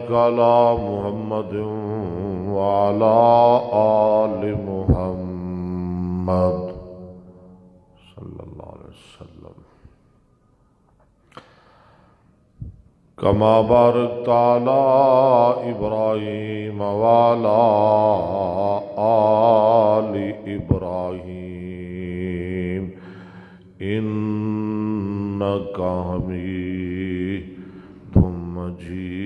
على محمد وعلى آل محمد صلی اللہ علیہ وسلم كما باركت على إبراهيم وعلى آل إبراهيم إنك حميد مجيد.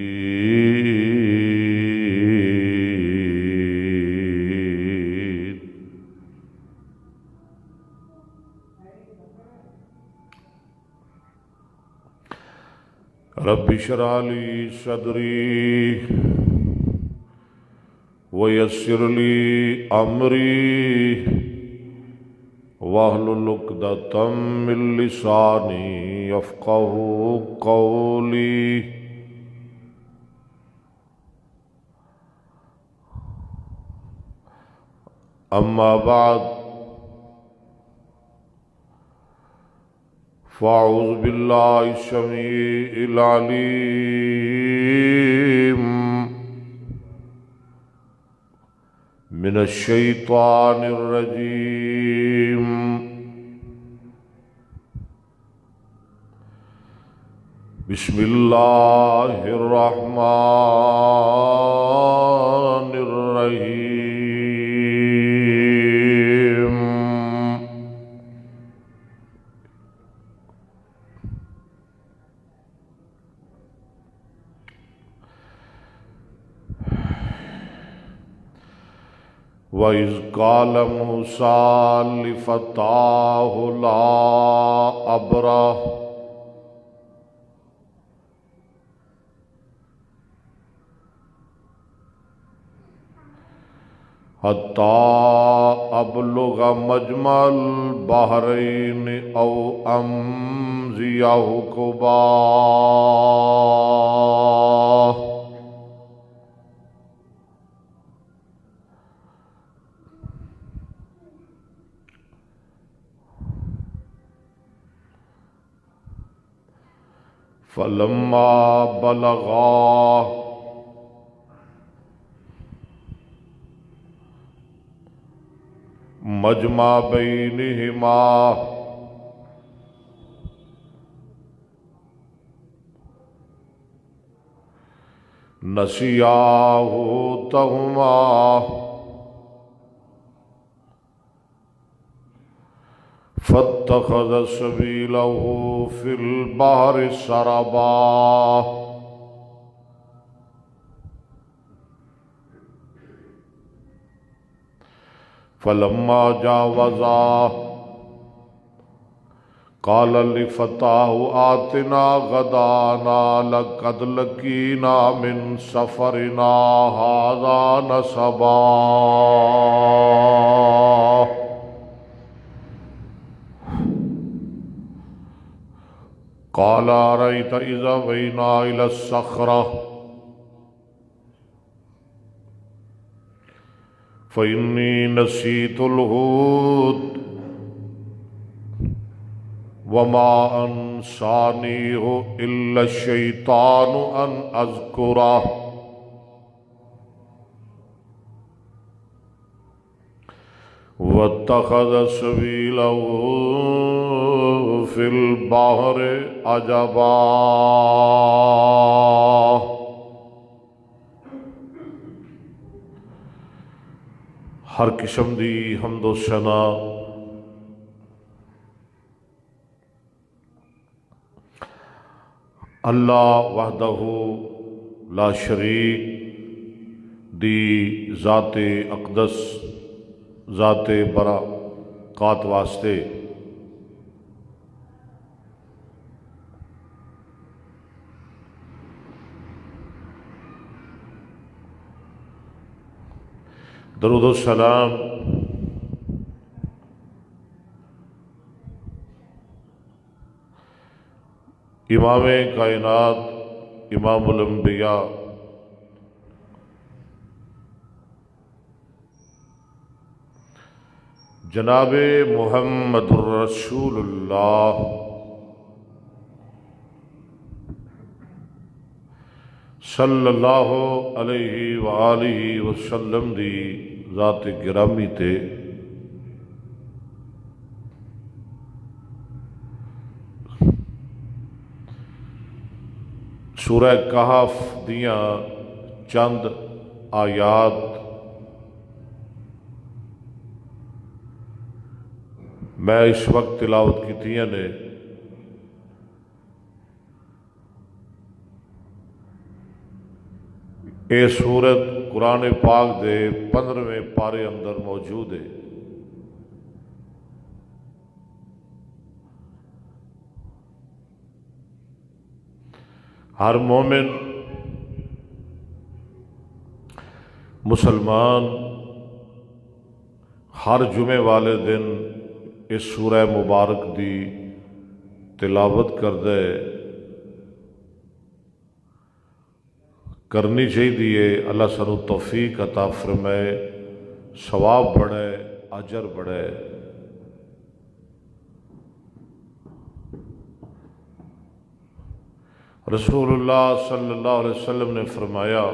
رب اشرح لي صدري ويسر لي أمري واحلل عقدة من لساني يفقهوا قولي. أما بعد فأعوذ بالله السميع العليم من الشيطان الرجيم. بسم الله الرحمن الرحيم. وَإِذْ قَالَ مُوسَى لِفَتَاهُ لَا أَبْرَحُ حَتَّى أَبْلُغَ مَجْمَعَ الْبَحْرَيْنِ أَوْ أَمْضِيَ حُقُبًا. فَلَمَّا بَلَغَا مجمع بینہما نسیا حوتہما فاتخذ سبیلہ فی البحر سربا. فلما جاوزا قال لفتاه آتنا غدانا لقد لقينا من سفرنا هذا نصبا. قال أرأيت إذا أوينا إلى الصخرة فإني نسيت الحوت وما أنسانيه إلا الشيطان أن أذكره واتخذ سبيله في البحر عجبا. ہر قسم دی حمد و ثنا اللہ وحدہ لا شریک دی ذات اقدس ذات برکات واسطے درود و سلام امام کائنات امام الانبیاء جناب محمد الرسول اللہ صلی اللہ علیہ وآلہ وسلم دی ذات گرامی تے سورہ کہف دیاں چند آیات میں اس وقت تلاوت کیتیاں نے۔ یہ سورت قرآن پاک دے 15ویں پارے اندر موجود ہے۔ ہر مومن مسلمان ہر جمعے والے دن اس سورہ مبارک دی تلاوت کردے کرنی چاہیے۔ اللہ سانو توفیق عطا فرمائے، ثواب بڑھے، اجر بڑھے۔ رسول اللہ صلی اللہ علیہ وسلم نے فرمایا،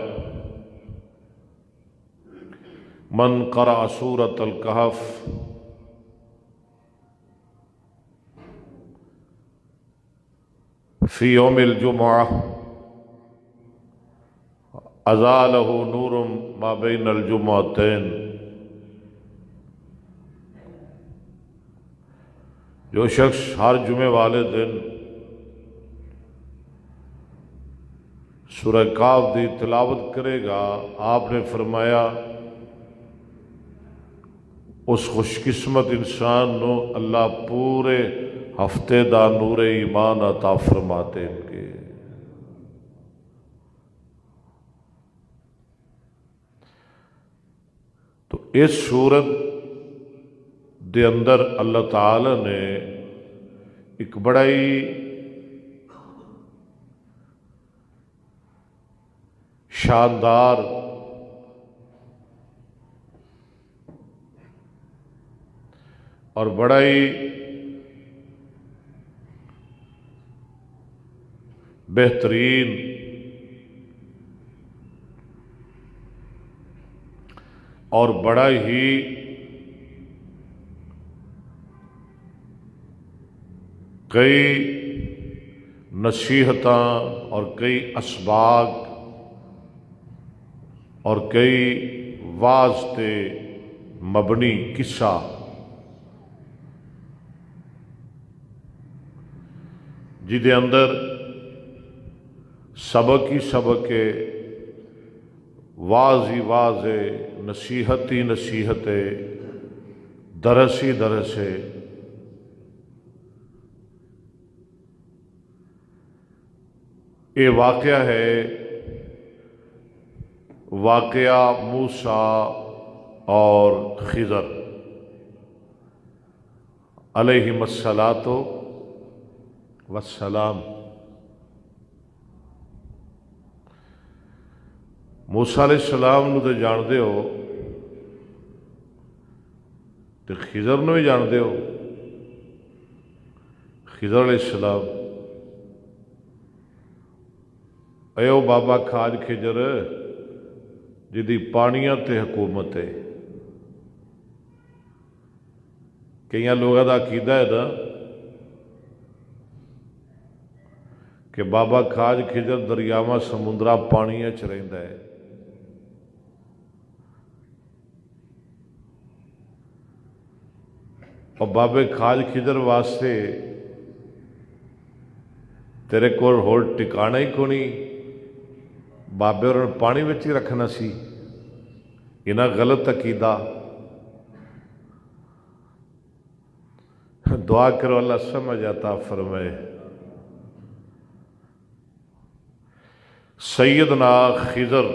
من قرأ سورۃ الکہف فی یوم الجمعہ ازالہ نور ما بین الجمعتین۔ جو شخص ہر جمعے والے دن سورہ کہف دی تلاوت کرے گا، آپ نے فرمایا اس خوش قسمت انسان نو اللہ پورے ہفتے دا نور ایمان عطا فرماتے ان کے۔ تو اس صورت دے اندر اللہ تعالی نے ایک بڑا ہی شاندار اور بڑا ہی بہترین اور بڑا ہی کئی نصیحتاں اور کئی اسباق اور کئی واعظ تے مبنی قصہ جدے اندر سبق ہی سبق ہے، واعظ ہی واعظ ہے، نصیحت ہی نصیحت ہے، درس ہی درس ہے۔ یہ واقعہ ہے واقعہ موسیٰ اور خضر علیہم الصلاۃ والسلام۔ موسیٰ علیہ السلام نو تے جاندے ہو تے خضر نو بھی جاندے ہو۔ خضر علیہ السلام اے او بابا کھاج خضر جدی پانیاں تے حکومت ہے۔ کئی لوگوں کا عقیدہ ہے نا کہ بابا کھاج خضر دریاواں سمندرا پانیاں چ رہندا ہے۔ اور بابے کھاج خضر واسطے تیرے کول ہور ٹکانا ہی کونی، بابے اور پانی وچ ہی رکھنا سی۔ انہاں غلط عقیدہ، دعا کرو اللہ سمجھ عطا فرمائے۔ سیدنا خضر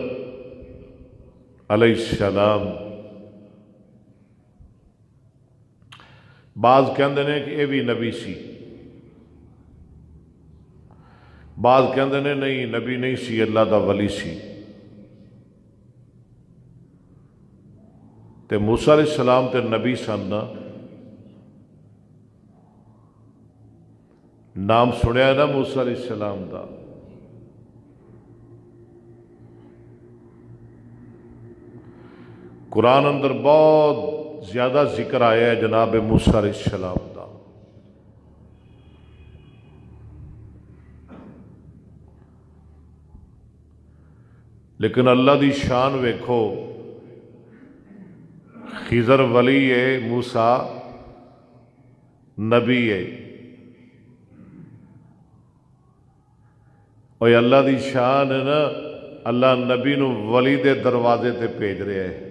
علیہ السلام بعض کہندے نے کہ یہ بھی نبی سی، بعض کہندے نے نہیں نبی نہیں سی، اللہ دا ولی سی۔ تے موسیٰ علیہ السلام تے نبی سن نا، نام سنیا ہے نا موسیٰ علیہ السلام دا۔ قرآن اندر بہت زیادہ ذکر آیا ہے جناب موسیٰ علیہ السلام دا، لیکن اللہ دی شان ویکھو، خضر ولی ہے، موسیٰ نبی ہے، اور اللہ دی شان ہے نا، اللہ نبی نو ولی دے دروازے تے بھیج رہا ہے۔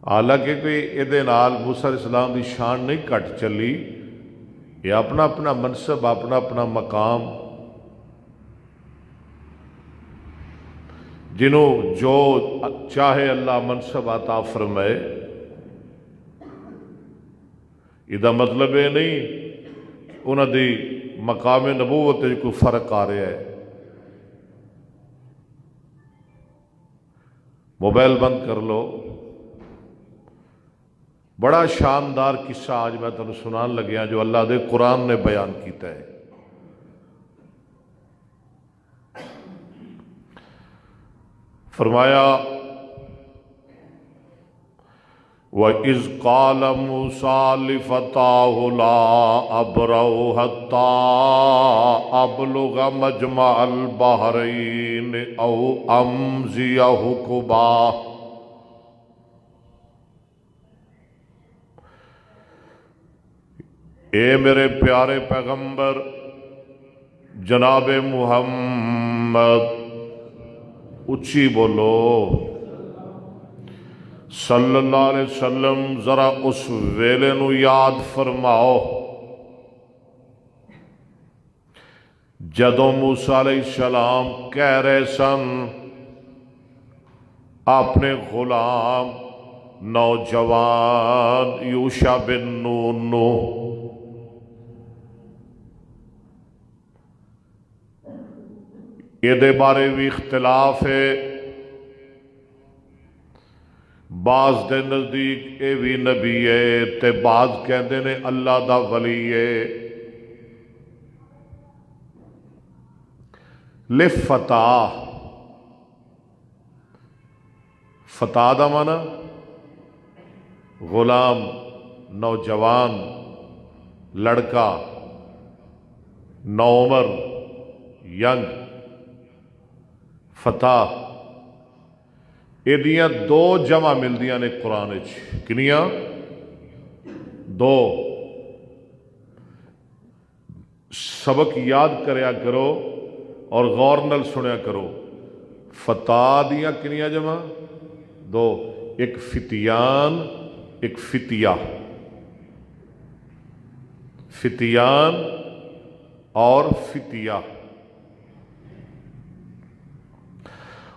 حالانکہ کوئی یہ موسیٰ علیہ السلام دی شان نہیں گھٹ چلی، یہ اپنا اپنا منصب، اپنا اپنا مقام، جنہوں جو چاہے اللہ منصب عطا فرمائے۔ یہ مطلب یہ نہیں انہوں دی مقام نبوت کوئی فرق آ رہا ہے۔ موبائل بند کر لو، بڑا شاندار قصہ آج میں تمہیں سنان لگیا جو اللہ دے قرآن نے بیان کیتا ہے۔ فرمایا وَإِذْ قَالَ مُوسَىٰ لِفَتَاهُ لَا أَبْرَحُ حَتَّىٰ أَبْلُغَ مَجْمَعَ الْبَحْرَيْنِ أَوْ أَمْضِيَ حُقُبًا۔ اے میرے پیارے پیغمبر جناب محمد، اچھی بولو صلی اللہ علیہ وسلم، ذرا اس ویلے نو یاد فرماؤ جدوں موسیٰ علیہ السلام کہہ رہے سن اپنے غلام نوجوان یوشع بن نون نو، یہ بارے بھی اختلاف ہے، بعض دے نزدیک اے بھی نبی ہے تے بعض کہندے نے اللہ دا ولی ہے۔ لفتح، فتح دا معنی غلام، نوجوان، لڑکا، نوعمر، ینگ، فتح، یہ دو جمع ملدیاں نے قرآن وچ، کنیاں؟ دو۔ سبق یاد کریا کرو اور غور نال سنیا کرو۔ فتح دیاں کنیاں جمع؟ دو، ایک فتیان، ایک فتیہ، فتیان اور فتیہ۔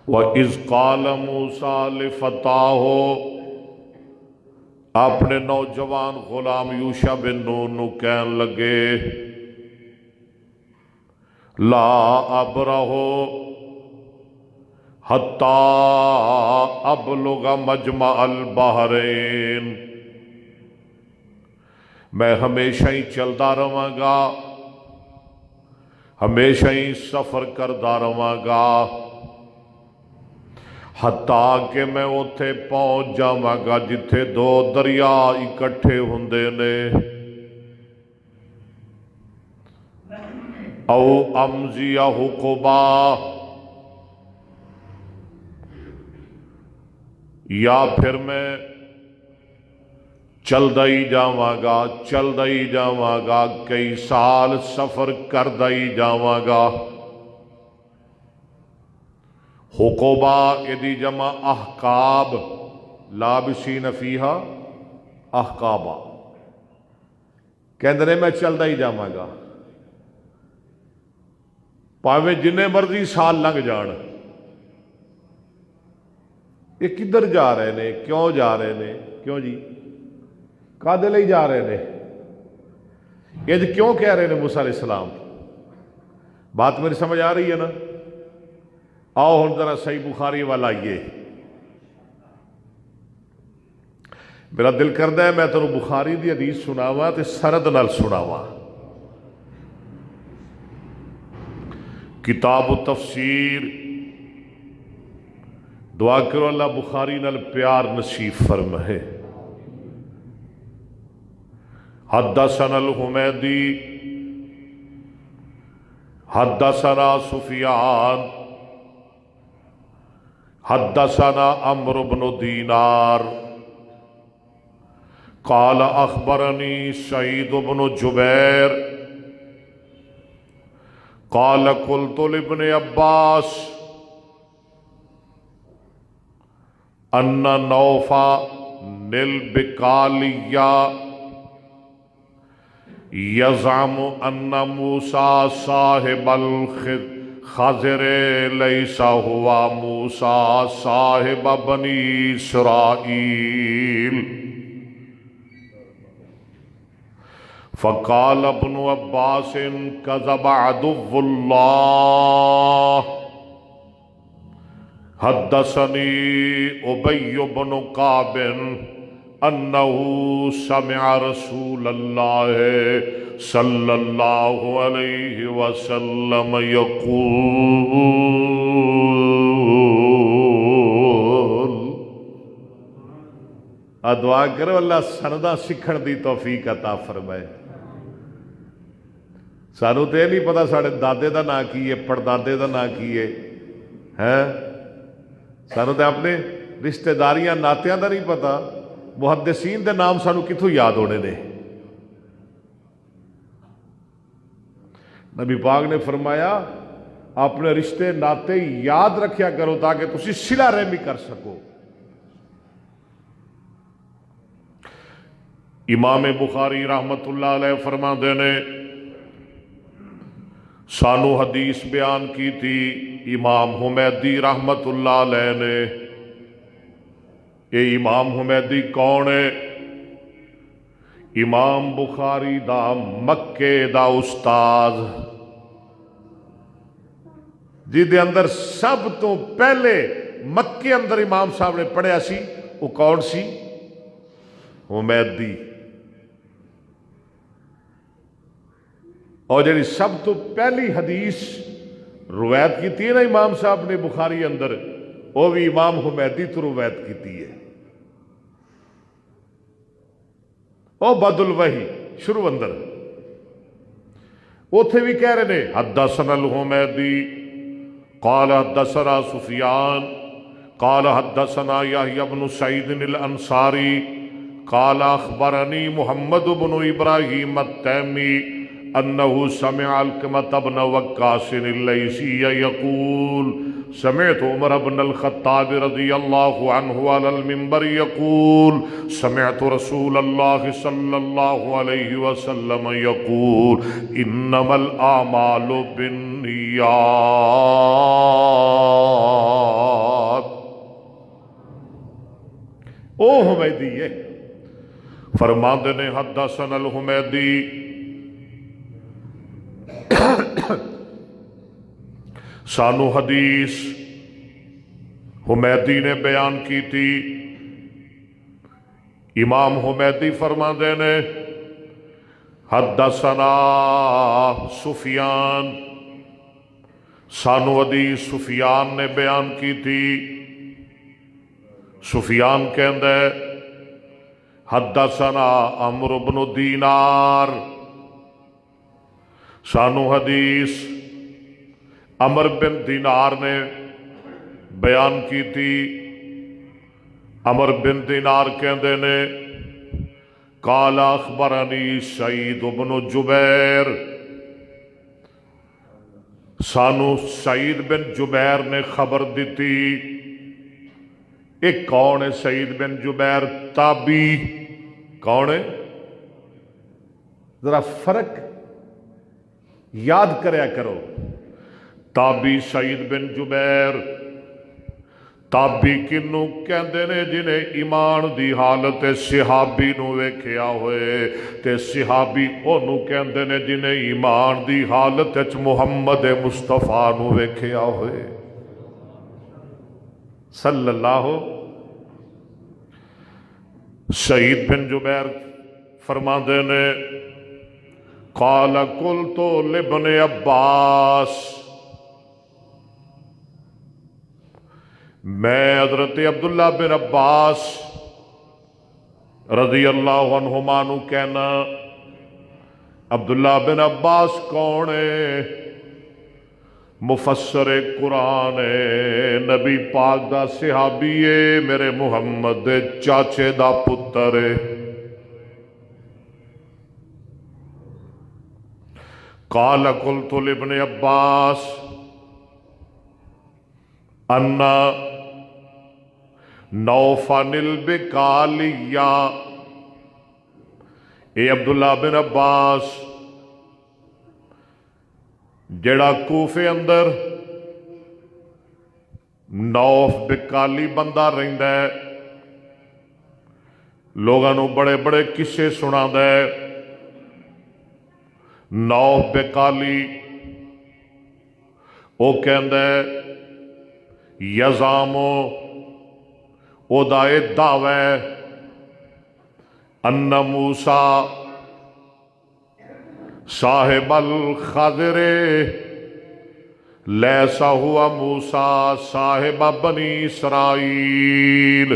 وَإِذْ قَالَ مُوسَىٰ لِفَتَاهُ، اپنے نوجوان غلام یوشع بن نون نو کہن لگے لا ابرح حتی ابلغ مجمع البحرین، میں ہمیشہ ہی چلتا رہاں گا، ہمیشہ ہی سفر کرتا رہاں گا، حتیٰ کہ میں اوتھے پہنچ جاواں گا جتھے دو دریا اکٹھے ہوندے نے، او امضی حقبا، یا پھر میں چلدا ہی جاواں گا، چلدا ہی جاواں گا، کئی سال سفر کردا ہی جاواں گا۔ حقوبہ ادی جمع احقاب، لابسین فیہا احقابا، کہندے نے میں چلدا ہی جاواں گا پاویں جنے مرضی سال لنگ جان۔ یہ کدھر جا رہے نے؟ کیوں جا رہے نے؟ کیوں جی کادے لئی جا رہے نے؟ یہ کیوں کہہ رہے ہیں موسیٰ علیہ السلام؟ بات میری سمجھ آ رہی ہے نا؟ آؤ ہن ذرا صحیح بخاری والا آئیے۔ میرا دل کردا ہے میں تمہیں بخاری دی حدیث سناواں تے سرد نال سناواں۔ کتاب و تفسیر دعا کرو اللہ بخاری نال پیار نصیب فرمائے۔ حدثنا الحمیدی حدثنا سفیان حدثنا عمرو بن دینار قال اخبرنی سعید بن جبیر قال قلت لابن عباس ان نوفا البکالیہ یزعم ان موسیٰ صاحب الخضر لیس ہوا موسیٰ صاحب بنی اسرائیل فقال ابن عباس کذب عدو اللہ حدثنی ابی بن کعب انہو سمع رسول اللہ صلی اللہ علیہ وسلم یقول۔ دعا کرو اللہ سندہ سکھن دی توفیق عطا فرمائے۔ سانو تے نہیں پتا ساڑے دادے دا نا کی ہے، پردادے دا نا کی ہے، سانو تے اپنے رشتہ داریاں ناتیاں دا نہیں پتا، محدثین دے نام سانو کتھوں یاد ہونے نے۔ نبی پاک نے فرمایا اپنے رشتے ناتے یاد رکھیا کرو تاکہ تسی صلہ رحمی کر سکو۔ امام بخاری رحمت اللہ علیہ فرماندے نے سانو حدیث بیان کی تھی امام حمیدی رحمت اللہ علیہ نے۔ یہ امام حمیدی کون ہے؟ امام بخاری دا مکے دا استاد، جی دے اندر سب تو پہلے مکے اندر امام صاحب نے پڑھیا سی، وہ کون سی؟ حمیدی۔ اور جڑی سب تو پہلی حدیث روایت کی تھی نا امام صاحب نے بخاری اندر، وہ بھی امام حمیدی تو روایت کی تھی ہے۔ او بد الوحی شروع اندر اوتھے بھی کہہ رہے نے حدثنا الحمیدی قال حدثنا سفیان قال حدثنا یحییٰ بن سعید الانصاری قال اخبرنی محمد بن ابراہیم التیمی انہ سمع علقمۃ بن وقاص اللیثی یقول سمعت عمر بن الخطاب رضی اللہ عنہ علی المنبر یقول سمعت رسول اللہ صلی اللہ علیہ وسلم یقول انما الاعمال بالنیات۔ او حمیدی ہے فرماندے نے حدثنا الحمیدی سانو حدیث حمیدی نے بیان کی تھی۔ امام حمیدی فرماندے نے حدثنا سفیان، سانو حدیث سفیان نے بیان کی تھی۔ سفیان کہندے حدثنا عمرو بن دینار، سانو حدیث عمر بن دینار نے بیان کی تھی۔ عمر بن دینار کہندے نے قال اخبرنی سعید بن جبیر، سانو سعید بن جبیر نے خبر دیتی۔ ایک کون ہے سعید بن جبیر؟ تابی۔ کون ہے؟ ذرا فرق یاد کریا کرو۔ تابی سعید بن جبیر، تابی کنوں کہندے نے جنہیں ایمان دی حالت صحابی نو ویکھیا ہوئے، تے صحابی اونوں کہندے نے جنہیں ایمان دی حالت محمد مصطفیٰ نو ویکھیا ہوئے صلی اللہ۔ سعید بن جبیر فرماندے نے قال قلت لابن عباس، میں حضرت عبداللہ بن عباس رضی اللہ عنہما نو کہنا، عبداللہ بن عباس کون ہے؟ مفسر قرآن ہے، نبی پاک دا صحابی ہے، میرے محمد دے چاچے دا پتر ہے۔ قال قلت لابن عباس انا نوفن البکالیہ، اے عبداللہ بن عباس جڑا کوفے اندر نوف بکالی بندہ رہندا ہے، لوگاں نو بڑے بڑے قصے سناندا ہے۔ نوف بکالی او کہندا ہے یزامو او دا دعوی ہے ان موسیٰ صاحب الخضر لیسا ہوا موسیٰ صاحب بنی اسرائیل۔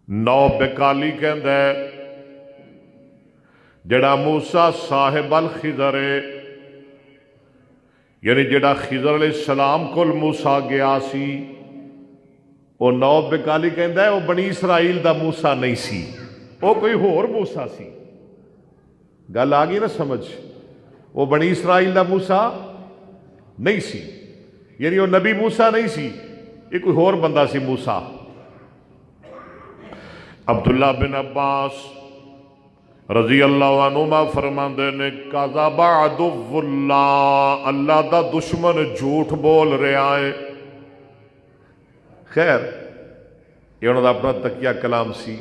نو بکالی کہندا ہے جڑا موسیٰ صاحب الخضر ہے، یعنی جڑا خضر علیہ السلام کول موسیٰ گیا سی، وہ نو بکالی کہندا ہے وہ بنی اسرائیل دا موسیٰ نہیں سی، وہ کوئی ہور موسیٰ سی۔ گل آ گئی نا سمجھ؟ وہ بنی اسرائیل دا موسیٰ نہیں سی، یعنی وہ نبی موسیٰ نہیں سی، یہ کوئی ہور بندہ سی موسیٰ۔ عبداللہ بن عباس رضی اللہ عنہما فرماندے نے کذب عدو اللہ، اللہ دا دشمن جھوٹ بول رہا ہے۔ خیر یہ انہوں دا اپنا تکیہ کلام سی،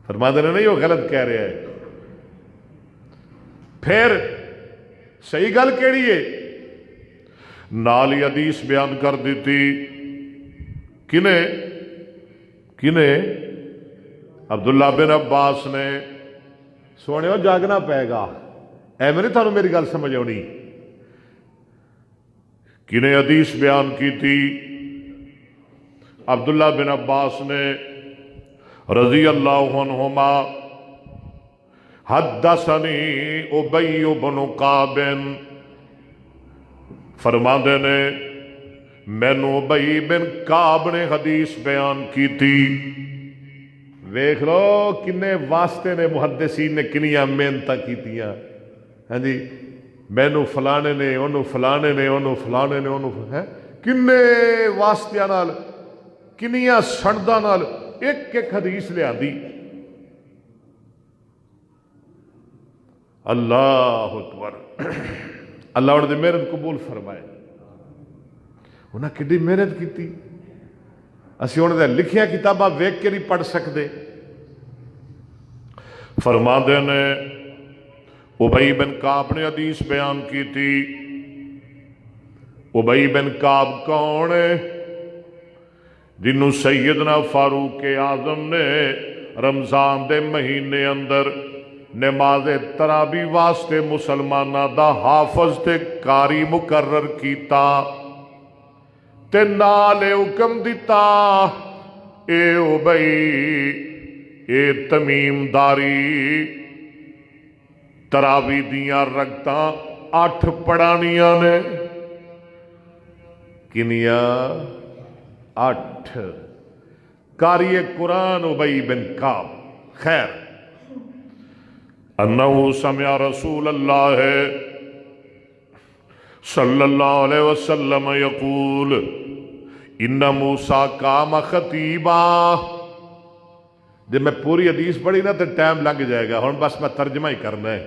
فرماندے نے نہیں وہ غلط کہہ رہا ہے۔ پھر صحیح گل کیڑی ہے؟ نال ہی حدیث بیان کر دیتی کنے عبداللہ بن عباس نے۔ سونے ہو جاگنا پائے گا، اے میں نہیں تھانوں میری گل سمجھ آنی۔ کنے حدیث بیان کی تھی؟ عبداللہ بن عباس نے رضی اللہ عنہما، حدثنی ابی بن کعب، فرماندے نے مینوں ابی بن کعب نے حدیث بیان کی تھی۔ ویکھ لو کنے واسطے نے محدثین نے کنیاں محنتاں کیتیاں، ہاں جی، مینوں فلانے نے، انہوں فلانے نے، انہوں فلانے نے، انہوں کنے واسطیاں نال، کنیاں سنداں نال ایک ایک حدیث لے آندی۔ اللہ اکبر، اللہ انہوں نے محنت قبول فرمائے۔ انہاں کڈی محنت کیتی، اسی انہوں نے لکھیاں کتاباں ویکھ کے نہیں پڑھ سکتے۔ فرماندے نے ابی بن کعب نے حدیث بیان کی تھی۔ ابی بن کعب کون ہے؟ جنہوں سیدنا فاروق اعظم نے رمضان دے مہینے اندر نماز تراویح واسطے مسلمانہ دا حافظ تے قاری مقرر کیتا تے نالے حکم دیتا، اے ابی اے تمیم داری تراویح دیاں رکعتاں 8 پڑھانیاں نے۔ کنیاں؟ 8۔ قاری قرآن ابی بن کعب۔ خیر، انہو سمع رسول اللہ صلی اللہ علیہ وسلم یقول ان موسیٰ قام خطیبا۔ جب میں پوری حدیث پڑھی نا تو ٹائم لگ جائے گا، ہن بس میں ترجمہ ہی کرنا ہے،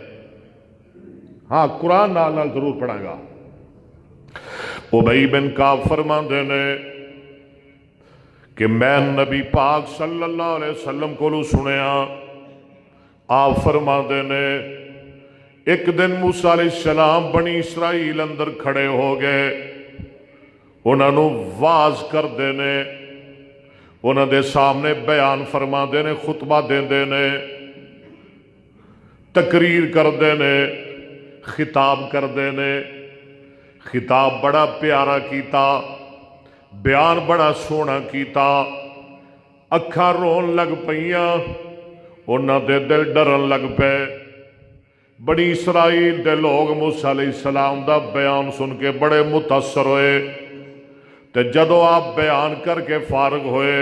ہاں قرآن نال نال ضرور پڑھاں گا۔ ابی بن کعب فرماندے نے کہ میں نبی پاک صلی اللہ علیہ وسلم کو سنیا، آپ فرماندے نے ایک دن موسیٰ علیہ السلام بنی اسرائیل اندر کھڑے ہو گئے، انہوں نے واز کر دینے، انہوں دے سامنے بیان فرما دینے، خطبہ دین دینے، تقریر کر دینے، خطاب کر دینے۔ خطاب بڑا پیارا کیتا، بیان بڑا سونا کیتا، اکھاں رون لگ پئیاں، انہاں دے دل ڈرن لگ پے۔ بنی اسرائیل دے لوگ موسیٰ علیہ السلام دا بیان سن کے بڑے متاثر ہوئے، تے جدو آپ بیان کر کے فارغ ہوئے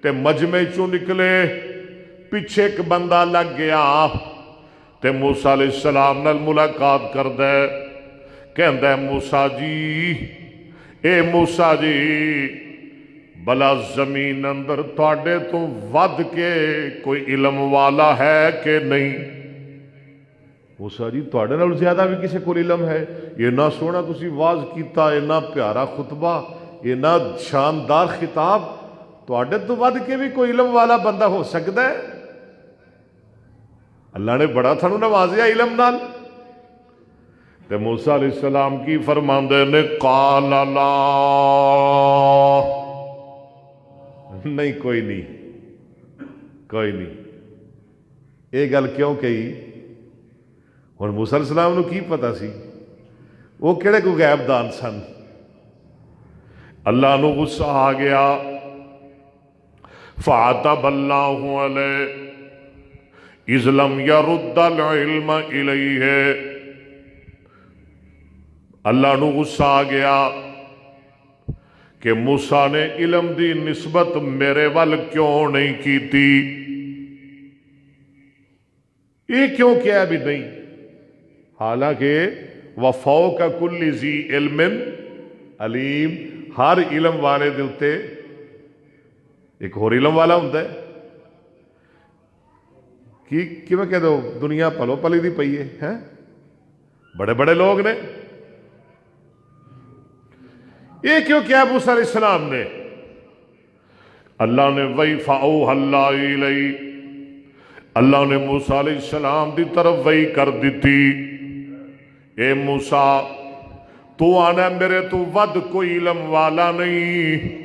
تے مجمع چوں نکلے، پیچھے ایک بندہ لگ گیا تے موسیٰ علیہ السلام نال ملاقات کر دے، کہندہ موسیٰ جی، اے موسیٰ جی، بلا زمین اندر تواڈے تو ود کے کوئی علم والا ہے کہ نہیں؟ موسیٰ جی تواڈے نال زیادہ بھی کسی کو علم ہے؟ اتنا سونا تسی واز کیتا، اتنا پیارا خطبہ، اتنا شاندار خطاب، تواڈے تو ود کے بھی کوئی علم والا بندہ ہو سکتا ہے؟ اللہ نے بڑا تھانوں نوازیا علم نال۔ تے موسیٰ علیہ السلام کی فرماندے نے قال لا، نہیں کوئی نہیں، کوئی نہیں۔ یہ گل کیوں کہی؟ اور موسیٰ علیہ السلام نو کی پتا سی؟ وہ کہڑے کو غیب دان سن؟ اللہ نو غصہ آ گیا، فعتب اللہ علیہ اذ لم یرد العلم الیہ۔ اللہ نو غصہ آ گیا کہ موسیٰ نے علم دی نسبت میرے وال کیوں نہیں کیتی؟ یہ کیوں کیا بھی نہیں؟ حالانکہ وفوق کل ذی علم علیم، ہر علم والے دے اتے ایک اور علم والا ہوندا ہے۔ کی میں کہہ دو، دنیا پلو پلی دی پئی ہے، بڑے بڑے لوگ نے۔ یہ کیوں کیا موسیٰ علیہ السلام نے؟ اللہ نے وحی فاوحی اللہ الیہ، اللہ نے موسیٰ علیہ السلام دی طرف وحی کر دیتی، اے موسیٰ تو آنا میرے تو ود کوئی علم والا نہیں،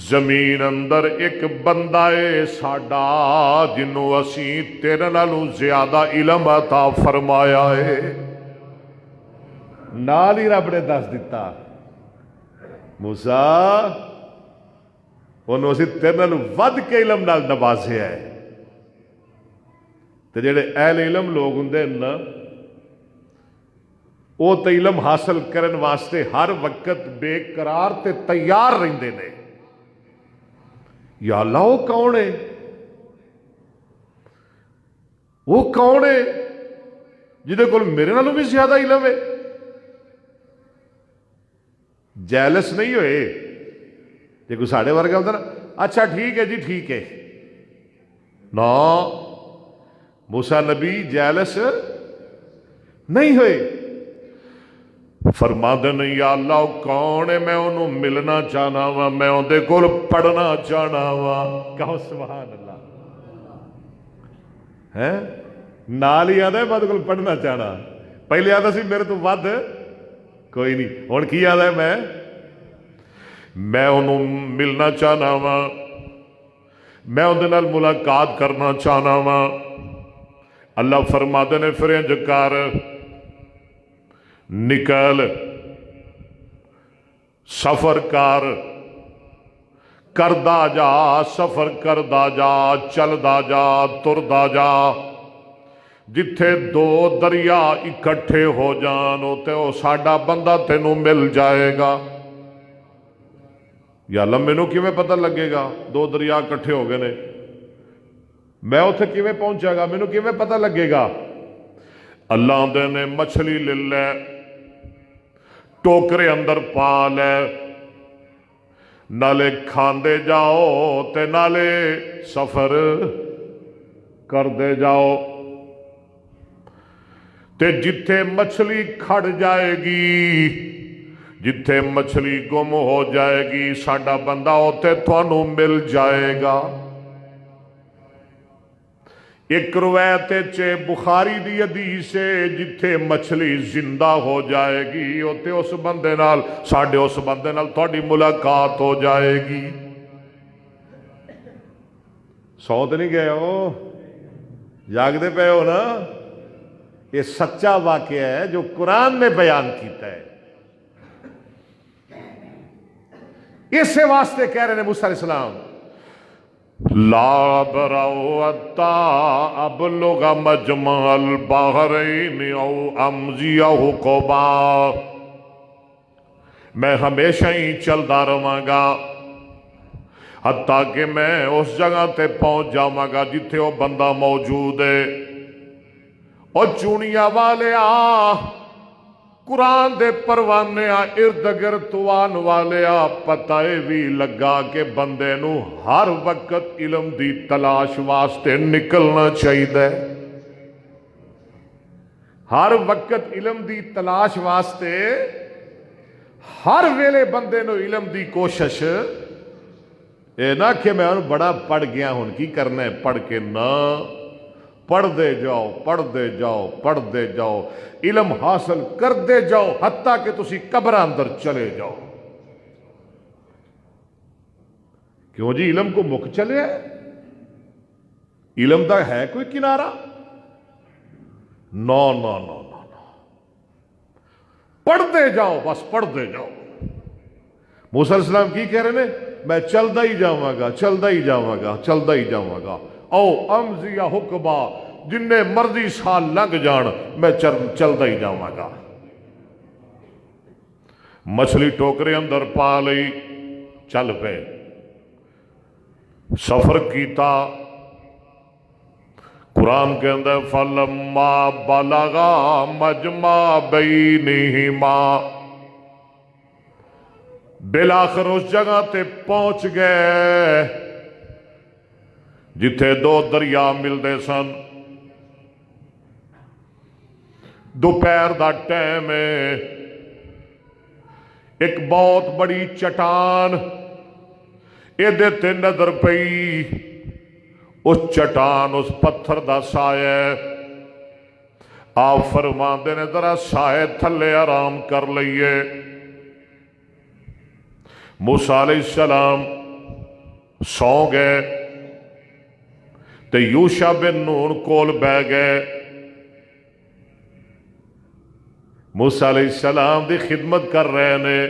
زمین اندر ایک بندہ ہے ساڈا جنوں اسی تیرے نالوں زیادہ علم عطا فرمایا ہے۔ نال ہی رب نے دس دیتا، موسیٰ انہوں اسی تیرے نالوں ود کے علم نال نوازیا ہے۔ تے جڑے اہل علم لوگ ہوندے نا، وہ تے علم حاصل کرن واسطے ہر وقت بے قرار تے تیار رہندے نے۔ یا اللہ وہ کون ہے؟ وہ کون ہے جہدے کول میرے نالوں بھی زیادہ علم ہے؟ جیلس نہیں ہوئے؟ جی کوئی ساڑھے ورگا ہوتا نا، اچھا ٹھیک ہے جی ٹھیک ہے، نا موسیٰ نبی جیلس نہیں ہوئے، فرما دے یا اللہ کون ہے، میں انہوں ملنا چاہنا وا، میں اندے کول پڑھنا چاہنا وا۔ کہو سبحان اللہ ہے، نال ہی آدھا ہے میں کول پڑھنا چاہنا، پہلے آدھا سی میرے تو ود کوئی نہیں، ہن کی آدھا ہے میں انہوں ملنا چاہنا وا، میں اندے نال ملاقات کرنا چاہنا وا۔ اللہ فرما دے نے پھر انج کر، نکل سفر کردا جا، سفر کردا جا، چلدا جا، تردا جا، جتھے دو دریا اکٹھے ہو جان تے وہ ساڈا بندہ تینوں مل جائے گا۔ یا اللہ مینوں کیویں پتہ لگے گا دو دریا اکٹھے ہو گئے نے؟ میں اتنے کیویں پہنچا گا؟ مینوں کیویں پتہ لگے گا؟ اللہ دے نے مچھلی لے لے، ٹوکرے اندر پا لے، نالے کھاندے جاؤ تے نالے سفر کردے جاؤ، تے جتھے مچھلی کھڑ جائے گی، جتھے مچھلی گم ہو جائے گی، ساڈا بندہ اوتے تھانوں مل جائے گا۔ ایک روایت چے بخاری دی حدیث ہے، جتھے مچھلی زندہ ہو جائے گی اوتے اس بندے نال، ساڈے اس بندے نال تہاڈی ملاقات ہو جائے گی۔ سو تے نہیں گئے ہو؟ جاگدے پے ہو نا؟ یہ سچا واقعہ ہے جو قرآن نے بیان کیتا ہے. اسے واسطے کہہ رہے ہیں موسیٰ علیہ السلام لا برو اتا ابلغ مجمع البحرین او امضی حقبا، میں ہمیشہ ہی چلتا رہاں گا حتیٰ کہ میں اس جگہ تے پہنچ جاواں گا جتھے وہ بندہ موجود ہے. اور چونیاں والے قرآن دے پروانے ارد گرد توان والے پتہ بھی لگا کہ بندے نو ہر وقت علم دی تلاش واسطے نکلنا چاہیے. ہر وقت علم دی تلاش واسطے ہر ویلے بندے نو علم دی کوشش. اے نہ کہ میں بڑا پڑھ گیا ہوں کی کرنا ہے پڑھ کے، نہ پڑھتے جاؤ پڑھتے جاؤ پڑھتے جاؤ، علم حاصل کرتے جاؤ حتیٰ کہ تسی قبر اندر چلے جاؤ. کیوں جی علم کو مک چلے؟ علم دا ہے کوئی کنارہ؟ نو نو نو نو نو، پڑھتے جاؤ بس پڑھتے جاؤ. موسیٰ علیہ السلام کی کہہ رہے ہیں میں چلتا ہی جاواں گا چلتا ہی جاواں گا چلتا ہی جاواں گا. او امضی حقبا، جن مرضی سال لنگ جان میں چلتا ہی جاواں گا. مچھلی ٹوکرے اندر پا لئی، چل پے، سفر کیتا. قرآن کے اندر فلما بلغا مجمع بینہما، بالآخر اس جگہ تے پہنچ گئے جتھے دو دریا ملدے سن. دوپہر دا ٹائم ہے، ایک بہت بڑی چٹان ایدے تے نظر پئی. اس چٹان اس پتھر دا سایہ، آپ فرماندے نے ذرا سایہ تھلے آرام کر لئیے. موسیٰ علیہ السلام سو گئے تے یوشع بن نون کول بہ گئے. موسیٰ علیہ السلام دی خدمت کر رہے نے،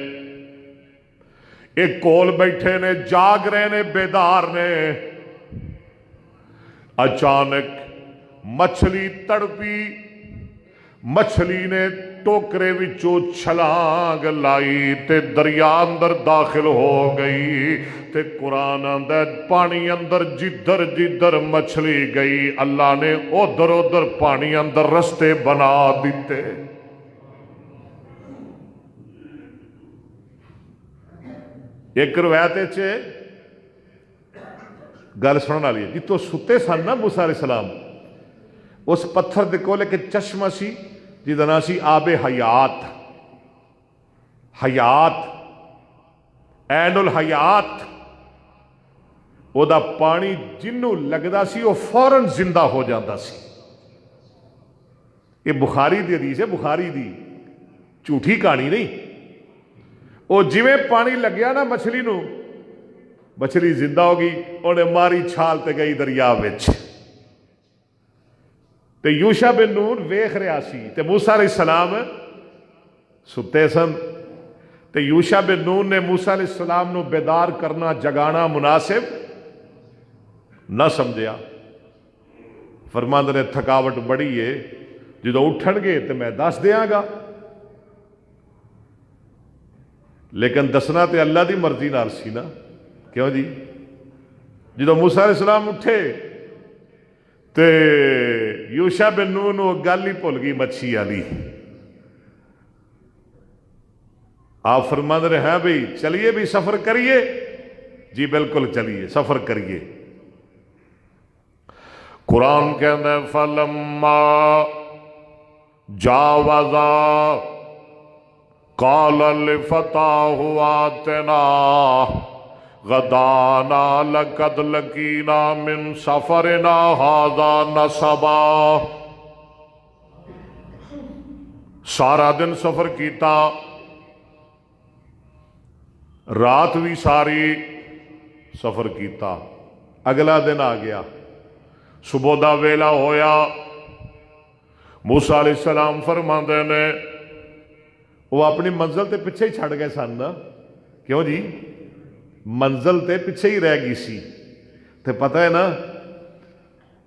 ایک کول بیٹھے نے، جاگ رہے نے، بیدار نے. اچانک مچھلی تڑپی، مچھلی نے ٹوکرے وچوں چھلانگ لائی تے دریا اندر داخل ہو گئی. تے قرآن اندر پانی اندر جدھر جدھر مچھلی گئی اللہ نے ادھر ادھر پانی اندر رستے بنا دیتے. ایک روایت چ گل سننے والی ہے، جتوں ستے سن نا موسیٰ علیہ السلام، اس پتھر دے کول ایک چشمہ سی جہدا نام سی آب حیات. حیات، عین الحیات. او دا پانی جنوں لگدا سی وہ فوراً زندہ ہو جاتا سی. یہ بخاری دی حدیث ہے، بخاری دی، جھوٹھی کہانی نہیں. وہ جویں پانی لگیا نا مچھلی نو، مچھلی زندہ ہو گئی، انہیں ماری چھال تے گئی دریا وچ. تے یوشع بن نون ویکھ رہا سی تے موسیٰ علیہ السلام ستے سن. تے یوشع بن نون نے موسیٰ علیہ السلام نو بیدار کرنا جگانا مناسب نہ سمجھیا. فرماندے نے تھکاوٹ بڑی ہے، جدو اٹھن گے تے میں دس دیاں گا، لیکن دسنا تے اللہ دی مرضی نال سی نا. کیوں جی؟ جدو موسیٰ علیہ السلام اٹھے تے یوشع بن نون وہ گل ہی بھول گئی مچھی والی. آپ فرماندے رہے ہیں بھئی چلیے بھی سفر کریے. جی بالکل چلیے سفر کریے. قرآن کے اندر فلما جاوزا قال لفتاه آتنا غدانا لقد لقینا من سفرنا هذا نصبا. سارا دن سفر کیتا، رات بھی ساری سفر کیتا. اگلا دن آ گیا، صبح دا ویلا ہویا. موسیٰ علیہ السلام فرماندے نے وہ اپنی منزل تے پیچھے ہی چھڑ گئے سن نا، کیوں جی؟ منزل تے پیچھے ہی رہ گئی سی تے پتہ ہے نا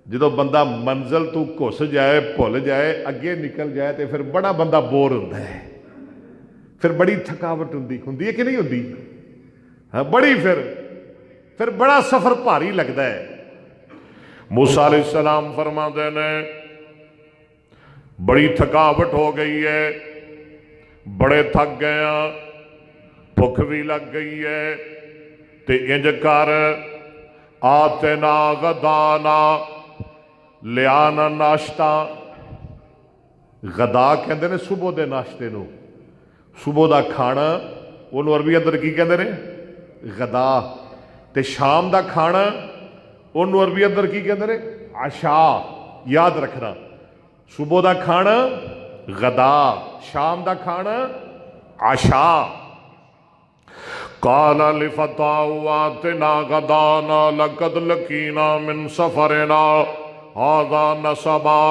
جدو بندہ منزل تو گھس جائے بھول جائے اگے نکل جائے تے پھر بڑا بندہ بور ہوتا ہے، پھر بڑی تھکاوٹ ہوندی ہے کہ نہیں ہوندی؟ ہاں بڑی، پھر بڑا سفر بھاری لگتا ہے۔ موسیٰ علیہ السلام فرماتے نے بڑی تھکاوٹ ہو گئی ہے، بڑے تھک گئے ہیں، بھوک بھی لگ گئی ہے، تے انج کر آتنا غدانا، لیانا ناشتہ۔ غدا کہندے نے صبح دے ناشتے نو، صبح دا کھانا انہوں عربی اندر کی کہندے نے؟ غدا۔ تے شام دا کھانا انہوں عربی اندر کی کہندے نے؟ عشاء۔ یاد رکھنا، صبح دا کھانا غدا، شام دا کھانا عشاء۔ قال لفتاه آتنا غدانا لقد لقينا من سفرنا هذا نصبا۔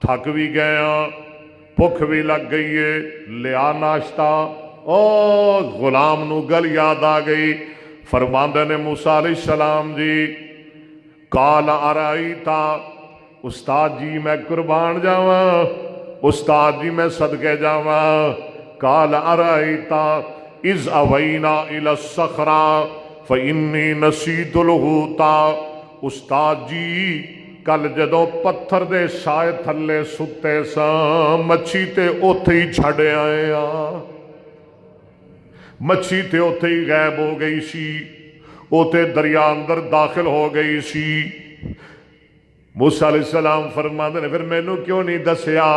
تھک بھی گئے ہیں، بھوک بھی لگ گئی ہے، لیا ناشتہ۔ او غلام نو گل یاد آ گئی، فرماندے نے موسیٰ علیہ السلام جی قال ارائیتا، استاد جی میں قربان جاواں، استاد جی میں صدقے جاواں۔ قال ارائیتا اذ اوینا الی الصخرہ فانی نسیت الحوتا۔ استاد جی کل جدو پتھر دے سائے تھلے ستے ساں، مچھی تے اوتھے ہی چھڑے آئے ہاں، مچھی تے اوتھے ہی غائب ہو گئی سی، اوتے دریا اندر داخل ہو گئی سی۔ موسیٰ علیہ السلام فرماندے نے پھر مینوں کیوں نہیں دسیا؟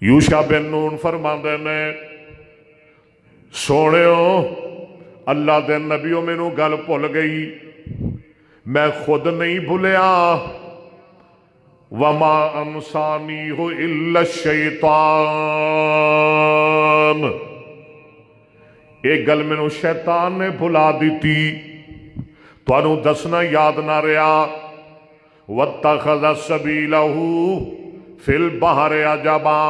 یوشع بن نون فرماندے نے سونےو اللہ دے نبیوں مینوں گل بھول گئی، میں خود نہیں بھولیا۔ وما انسانیہ الا الشیطان، ایک گل مینوں شیطان نے بھلا دیتی، تانوں دسنا یاد نہ رہا۔ واتخذ سبیلہ فی البحر عجبا،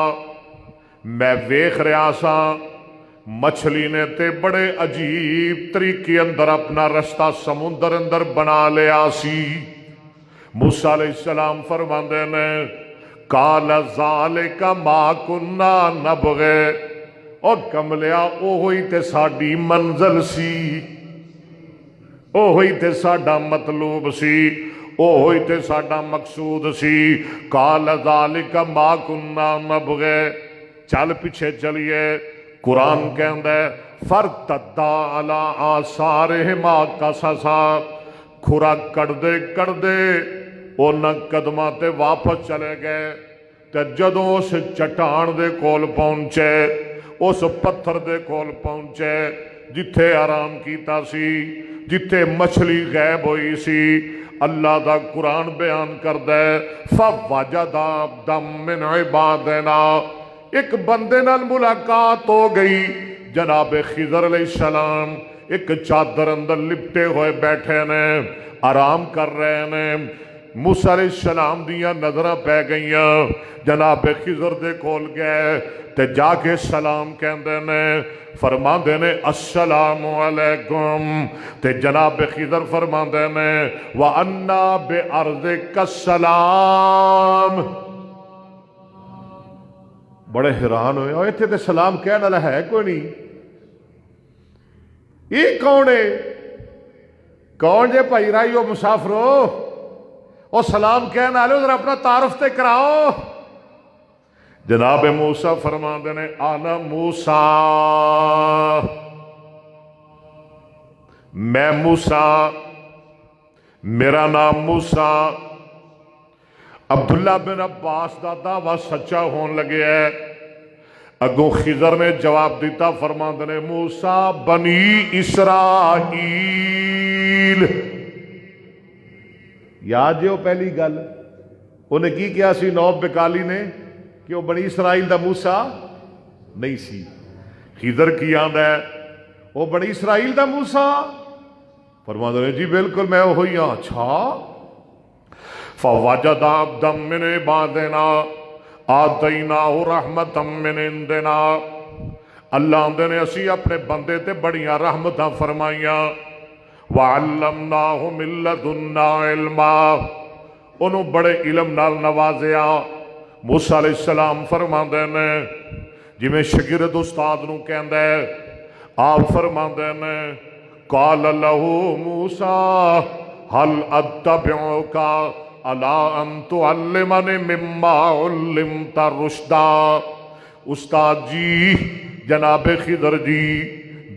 میں ویکھ رہا سا مچھلی نے تے بڑے عجیب طریقے اندر اپنا رستہ سمندر اندر بنا لیا سی۔ موسیٰ علیہ السلام فرماندے نے قال ذالک ما کنا نبغی، اور کملیا اوہی تے ساڈی منزل سی، اوہی تے ساڈا مطلوب سی، اوہی تے ساڈا مقصود سی۔ قال ذالک ما کنا نبغی، چل پیچھے چلیے۔ قرآن کہندا ہے فرتدا علی آثارہما قصصا، کھرا کڑدے کڑدے انہاں قدماں تے واپس چلے گئے، تے جدوں اس چٹان دے کول پہنچے، اس پتھر دے کول پہنچے جتھے آرام کیتا سی، جتھے مچھلی غائب ہوئی سی، اللہ دا قرآن بیان کردا ہے فوجد عبدا من عبادنا، ایک بندے نال ملاقات ہو گئی، جناب خضر علیہ السلام ایک چادر اندر لپٹے ہوئے بیٹھے نے، آرام کر رہے نے۔ موسیٰ علیہ السلام دیاں نظریں پہ گئیاں، جناب خضر دے کول گئے تے جا کے سلام کہندے نے، فرماندے نے السلام علیکم، تے جناب خضر فرماندے نے وَأَنَّا بِأَرْضِكَ السَّلَامُ۔ بڑے حیران ہوئے، اور اتنے تے سلام کہنے والا ہے کوئی نہیں، یہ کون ہے؟ کون جے بھائی رائیو مسافرو، اور سلام کہنے والے ذرا اپنا تعارف تے کراؤ۔ جناب موسیٰ فرماندے نے آنا موسیٰ، میں موسیٰ، میرا نام موسیٰ۔ عبداللہ بن عباس دا دعویٰ سچا ہون لگے ہے، اگوں خضر نے جواب دیتا فرماندے نے موسیٰ بنی اسرائیل۔ یاد جو پہلی گل انہیں کی کیا سی نوب بکالی نے کہ وہ بنی اسرائیل دا موسیٰ نہیں سی، خضر کی آندا ہے وہ بنی اسرائیل دا موسیٰ، فرماندے نے جی بالکل میں وہی ہاں۔ اچھا، فوجد عبدا من عبادنا آتیناہ رحمتا من عندنا، اللہ آندے نے اسی اپنے بندے تے بڑیاں رحمتاں فرمائیاں، وعلمناہ من لدنا علما، انہوں بڑے علم نال نوازیا۔ موسیٰ علیہ السلام فرماندے نے جی میں شاگرد استاد نو کہندا ہے، آپ فرماندے نے قال لہو موسیٰ هل اتبعک علی ان تعلمنی مما علمت رشدا۔ استاد جی، جناب خضر جی،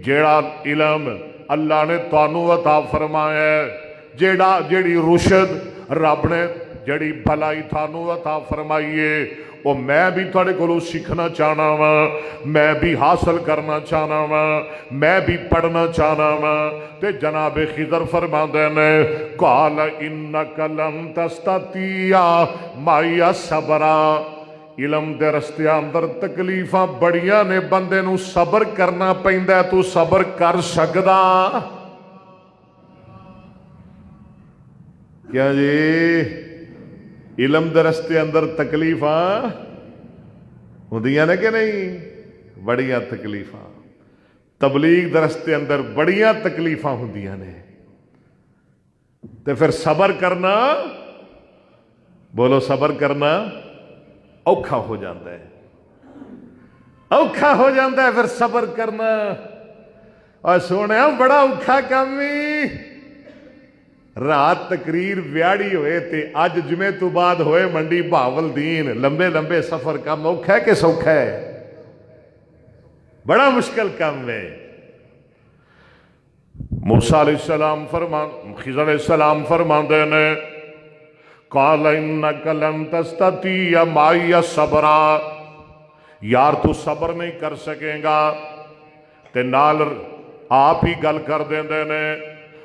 جیڑا علم اللہ نے تانوں عطا فرمایا ہے، جیڑی رشد رب نے جیڑی بھلائی تانوں عطا فرمائیے، وہ میں بھی تھوڑے کو سیکھنا چاہنا وا، میں بھی حاصل کرنا چاہنا وا، میں بھی پڑھنا چاہنا وا۔ تے جناب خضر فرماندے نے قال انک لن تستطیع معی صبرا، علم دے رستے اندر تکلیفاں بڑیاں نے، بندے نو صبر کرنا پیندا، تو صبر کر سکدا کیا جی؟ علم دے رستے اندر تکلیفاں ہوندیاں نے کہ نہیں؟ بڑیاں تکلیفاں۔ تبلیغ دے رستے اندر بڑیاں تکلیفاں ہوندیاں نے، تے پھر صبر کرنا، بولو صبر کرنا اوکھا ہو جاتا ہے، اوکھا ہو جاتا ہے پھر صبر کرنا۔ اور سونے بڑا اوکھا کام ہی، رات تقریر ویاڑی ہوئے تے اج جمعے تو بعد ہوئے منڈی بہاولدین، لمبے لمبے سفر کام اوکھا ہے کہ سوکھا ہے؟ بڑا مشکل کام ہے۔ موسیٰ علیہ السلام خضر علیہ السلام فرماندے نے قال انک لن تستطیع معی صبرا، یار تو صبر نہیں کر سکے گا۔ تے نال آپ ہی گل کر دیندے نے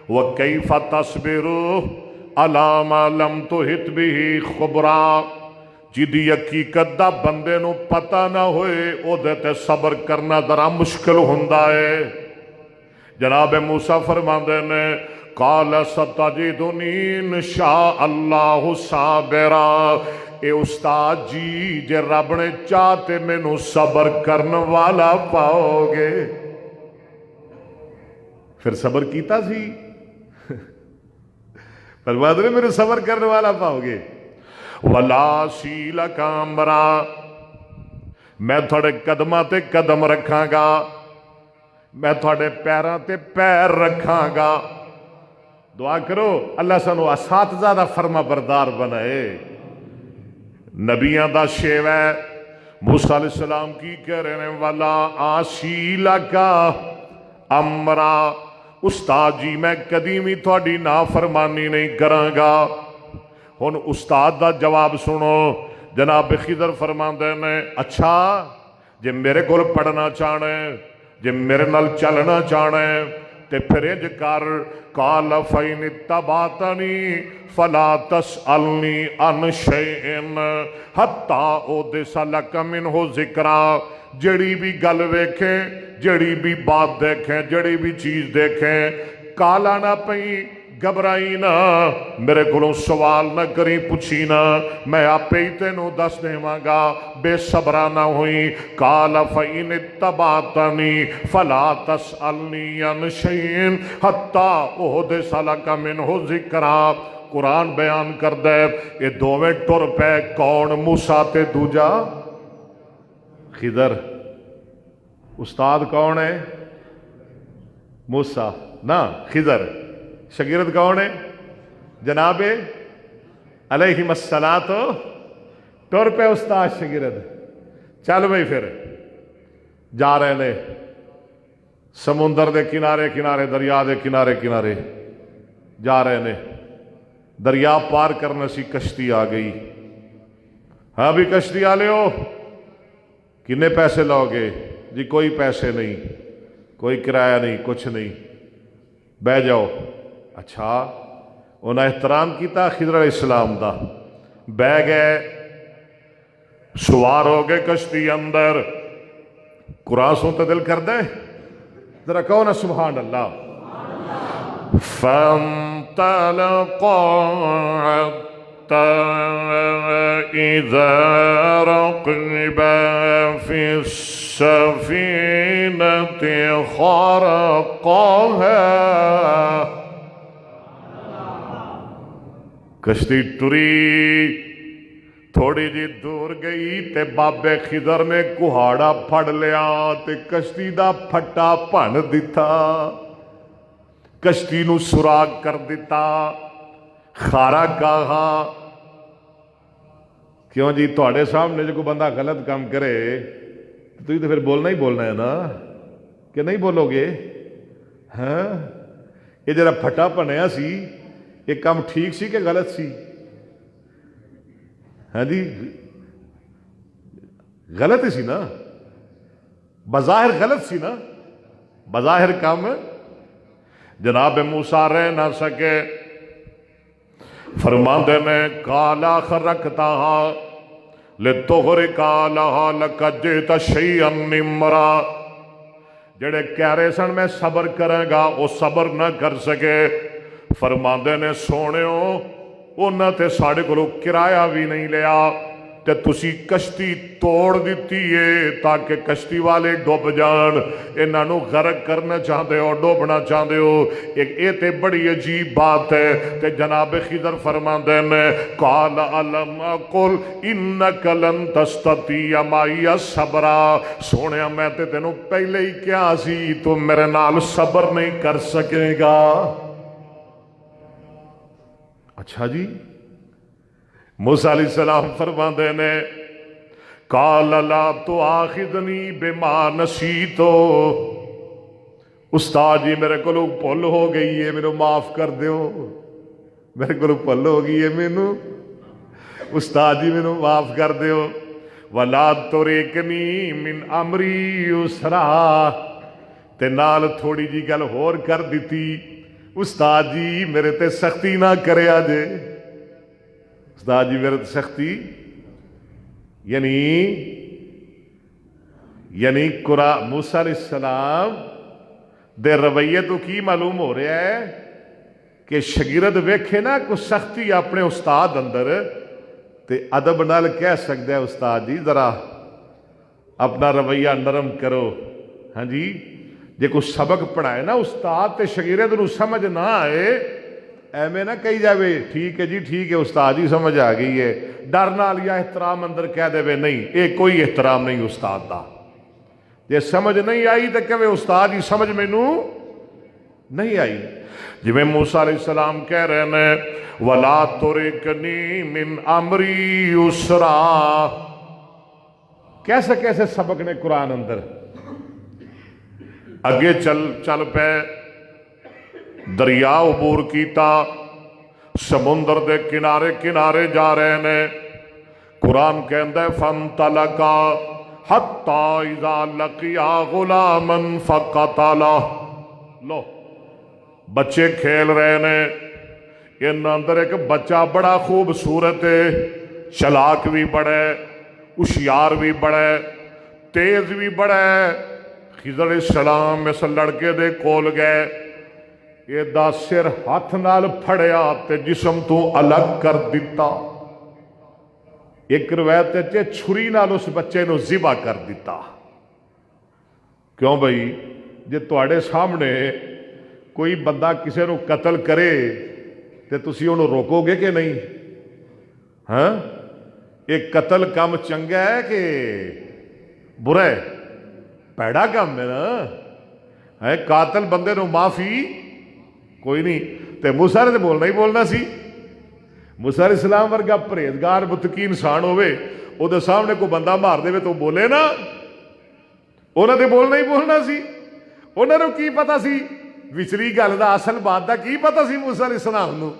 وَكَيْفَ تَصْبِرُ عَلَى مَا لَمْ تُحِطْ بِهِ خُبْرًا، جدی حقیقت دا بندے نو پتہ نہ ہوئے او دے تے صبر کرنا ذرا مشکل ہوندا ہے۔ جناب موسیٰ فرماندے نے قال ستجدنی ان شاء اللہ صابرا، اے استاد جی جے رب نے چاہتے مینوں صبر کرن والا پاؤ گے۔ پھر صبر کیتا سی، فرماتے نے میرے صبر کرنے والا پاؤ گے۔ وَلَا سِيلَكَ أَمْرًا، میں تھوڑے قدماں تے قدم رکھاں گا، میں تھوڑے پیراں تے پیر رکھاں گا۔ دعا کرو اللہ سانو اساتذہ دا فرما بردار بنائے۔ نبیاں دا شیو ہے۔ موسیٰ علیہ السلام کی کہہ رہے ہیں وَلَا آسِيلَكَ أَمْرًا، استاد جی میں قدیمی تھوڑی نافرمانی نہیں کراں گا۔ ہن استاد دا جواب سنو، جناب خضر فرماندے نے اچھا جے میرے کول پڑھنا چاہنے، جے میرے نال چلنا چاہنے تے پھر انج کر قال فَإِنِ اتَّبَعْتَنِي فَلَا تَسْأَلْنِي عَنْ شَيْءٍ حَتَّىٰ أُحْدِثَ لَكَ مِنْهُ ذِكْرًا، جڑی بھی گل ویکھیں، جڑی بھی بات دیکھیں، جڑی بھی چیز دیکھیں، کالا نہ پئی، گھبرائی نہ، میرے کولوں سوال نہ کری، پوچھی نہ، میں آپ ہی تینوں دس دیواں گا، بے صبرا نہ ہوئی۔ قال فَإِنِ اتَّبَعْتَنِي فَلَا تَسْأَلْنِي عَنْ شَيْءٍ حَتَّىٰ أُحْدِثَ لَكَ مِنْهُ ذِكْرًا۔ قرآن بیان کر دے یہ دوویں ٹر پے، کون؟ موسیٰ تے دوجا خضر۔ استاد کون ہے؟ موسیٰ نا خضر۔ شاگرد کون ہے؟ جناب علیہم الصلاۃ، ٹر پہ استاد شاگرد۔ چل بھائی پھر جا رہے نے سمندر دے کنارے کنارے، دریا دے کنارے کنارے جا رہے نے، دریا پار کرنے سی کشتی آ گئی۔ ہاں بھی کشتی آ لے ہو، کنے پیسے لو گے؟ جی کوئی پیسے نہیں، کوئی کرایہ نہیں، کچھ نہیں، بہ جاؤ۔ اچھا انہیں احترام کیتا خضر علیہ السلام دا، بہ گئے، سوار ہو گئے کشتی اندر۔ قرآن سنتے دل کر دے ذرا کہو نا سبحان اللہ۔ فَانْطَلَقَا إذا ركب في السفينة خرقها کشتی ٹری تھوڑی جی دور گئی تے بابے خضر نے کہاڑا پھڑ لیا تے کشتی دا پھٹا بھن دتا کشتی نو سوراخ کر دیتا خارا کہا کیوں جی تھوڑے سامنے جو کوئی بندہ غلط کام کرے تو یہ تو پھر بولنا ہی بولنا ہے نا کہ نہیں بولو گے ہاں یہ جرا پھٹا بنیا سی یہ کام ٹھیک سی کہ غلط سی ہاں جی غلط ہی سی نا بظاہر غلط سی نا بظاہر کام جناب موسیٰ رہ نہ سکے فرماندے نے کالا خرکتہا لتغرقا لہا لقد جئت شیئا نمرا جڑے کہہ رہے سن میں صبر کرے گا وہ صبر نہ کر سکے فرماندے نے سونےو انہاں تے ساڑھے کو کرایہ بھی نہیں لیا تے تسی کشتی توڑ دیتی ہے تاکہ کشتی والے ڈوب جان انہاں نو غرق کرنا چاہتے ہو ڈوبنا چاہتے ہو اے تے بڑی عجیب بات ہے تے جناب خضر فرماندے نے قال علم اقل انک لن تستطیع معی صبرا سونیا میں تے تینوں پہلے ہی کیا سی تو میرے نال صبر نہیں کر سکے گا اچھا جی موسیٰ علیہ السلام فرماندے نے قال لا تؤاخذنی بما نسیتو استاد جی میرے کو بھول ہو گئی ہے میرے معاف کر دیو میرے کو بھول ہو گئی ہے مینوں استاد جی مینوں معاف کر دیو ولا ترکنی من امری یسرا تے نال تھوڑی جی گل ہور کر دیتی استاد جی میرے تے سختی نہ کرے آجے استاد جی میرے تے سختی یعنی موسیٰ علیہ السلام دے رویے تو کی معلوم ہو رہا ہے کہ شاگرد ویکھے نا کوئی سختی اپنے استاد اندر تے ادب نال کہہ سکتا ہے استاد جی ذرا اپنا رویہ نرم کرو ہاں جی جے کوئی سبق پڑھائے نا استاد تے شاگرد نو سمجھ نہ آئے ایویں نہ کہی جاوے ٹھیک ہے جی ٹھیک ہے استاد جی سمجھ آ گئی ہے ڈر نال یا احترام اندر کہہ دے نہیں یہ کوئی احترام نہیں استاد دا جے سمجھ نہیں آئی تو کہے استاد جی سمجھ مینوں نہیں آئی جی میں موسیٰ علیہ السلام کہہ رہے ہیں وَلَا تُرِكْنِي مِنْ أَمْرِي يُسْرًا کیسے کیسے سبق نے قرآن اندر اگے چل پے دریا عبور کیتا سمندر دے کنارے کنارے جا رہے نے قرآن کہندا ہے فَانْطَلَقَا حَتَّى إِذَا لَقِيَا غُلَامًا فَقَتَلَهُ لو بچے کھیل رہے نے ان اندر ایک بچہ بڑا خوبصورت ہے چلاک بھی بڑا ہے ہوشیار بھی بڑا ہے تیز بھی بڑا ہے خضر علیہ السلام اس لڑکے دے کول گئے یہ دا سر ہاتھ نال پھڑیا تے جسم تو الگ کر دیتا ایک روایت ہے چھری نال اس بچے نو ذبح کر دیتا کیوں بھائی جے تواڈے سامنے کوئی بندہ کسے نو قتل کرے تے تسی انہوں روکو گے کہ نہیں ہاں ایک قتل کام چنگا ہے کہ برا ہے پیڑا کام ہے نا قاتل بندے نو معافی کوئی نہیں تے موسیٰ نے بولنا ہی بولنا سی موسیٰ علیہ السلام ورگا پرہیزگار متقی انسان ہوئے او دے سامنے کو بندہ مار دے تو بولے نا انہوں نے بولنا ہی بولنا سی انہوں نے کی پتا سی وچلی گل دا اصل بات دا کی پتا سی موسیٰ علیہ السلام نو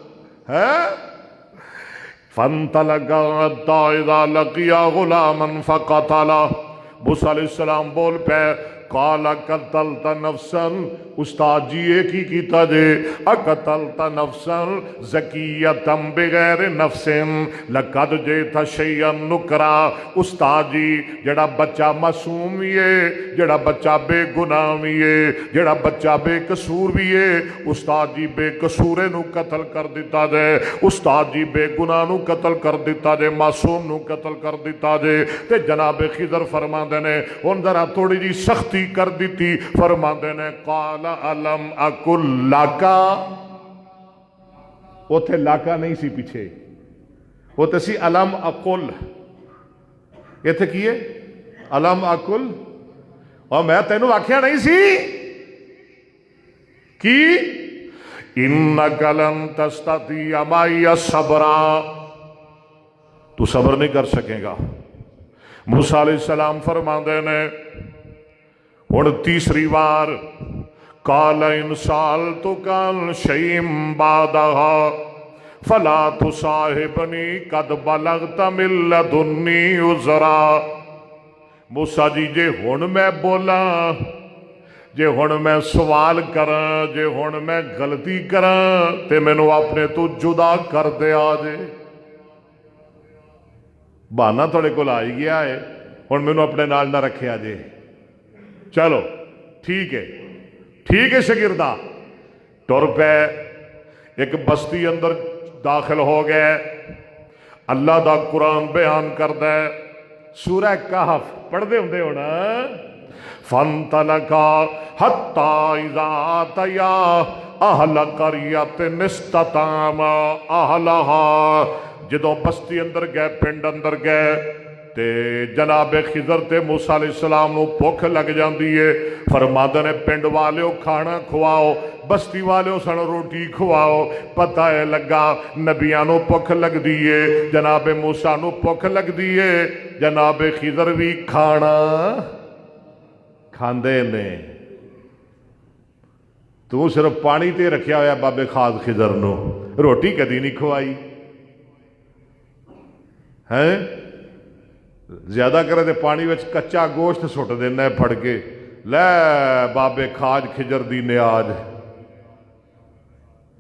فَانْطَلَقَا حَتَّى إِذَا لَقِيَا غُلَامًا فَقَتَلَهُ موسیٰ علیہ السلام بول پے قال قتلت نفسا، استاد جی یہ کی کیتا جے؟ اقتلت نفسا زکیتا بغیر نفس لقد جئت شیئا نکرا۔ استاد جی جڑا بچہ معصوم بھی ہے، جڑا بچہ بے گناہ بھی ہے، جڑا بچہ بے قصور بھی ہے، استاد جی بے قصورے نو قتل کر دیتا جائے، استاد جی بے گناہ نو قتل کر دیتا جائے، معصوم نو قتل کر دیتا جائے۔ تے جناب خضر فرماندے نے ہن ذرا تھوڑی جی سختی کر دیتی، فرماندے نے قال الم اقل لاکا، اوتھے لاکا نہیں سی پیچھے، اوتھے سی الم اقل، ایتھے کیے الم اقل، اور میں تینوں آکھیا نہیں سی کی انک لن تستطیع معی صبرا، تو صبر نہیں کر سکے گا۔ موسیٰ علیہ السلام فرماندے نے ہن تیسری بار قال ان سألتک عن شیء بعدھا فلا تصاحبنی قد بلغت من لدنی عذرا۔ موسیٰ جی جے ہن میں بولا، جے ہن میں سوال کراں، جے ہن میں غلطی کراں تے مینوں اپنے تو جدا کر دے آجے۔ بہانا تھوڑے کول آئی گیا ہے، ہن مینوں اپنے نال نہ رکھیا جے۔ چلو ٹھیک ہے، ٹھیک ہے شاگردہ، ٹر پے ایک بستی اندر داخل ہو گئے۔ اللہ دا قرآن بیان کردہ ہے، سورہ کہف پڑھ دے ہوندے ہونا، فانطلقا حتی اذا آتیا اہل قریۃ استطعما اہلہا، جدوں بستی اندر گئے، پنڈ اندر گئے تے جناب خضر تے موسیٰ علیہ السلام نو بھوک لگ جاندی ہے۔ فرماندے نے پنڈ والیو کھانا کھواؤ، بستی والیو سن روٹی کھواؤ۔ پتہ ہے لگا نبیاں نو بھوک لگ دیئے، جناب موسیٰ نو بھوک لگ دیئے، جناب خضر بھی کھانا کھاندے نے۔ تو صرف پانی تے رکھیا ہویا بابے خاص خضر نو، روٹی کدی نہیں کھوائی ہیں؟ زیادہ کرے تے پانی وچ کچا گوشت سٹ دینا ہے پھڑ کے، لے بابے خاج خضر دی نیاز۔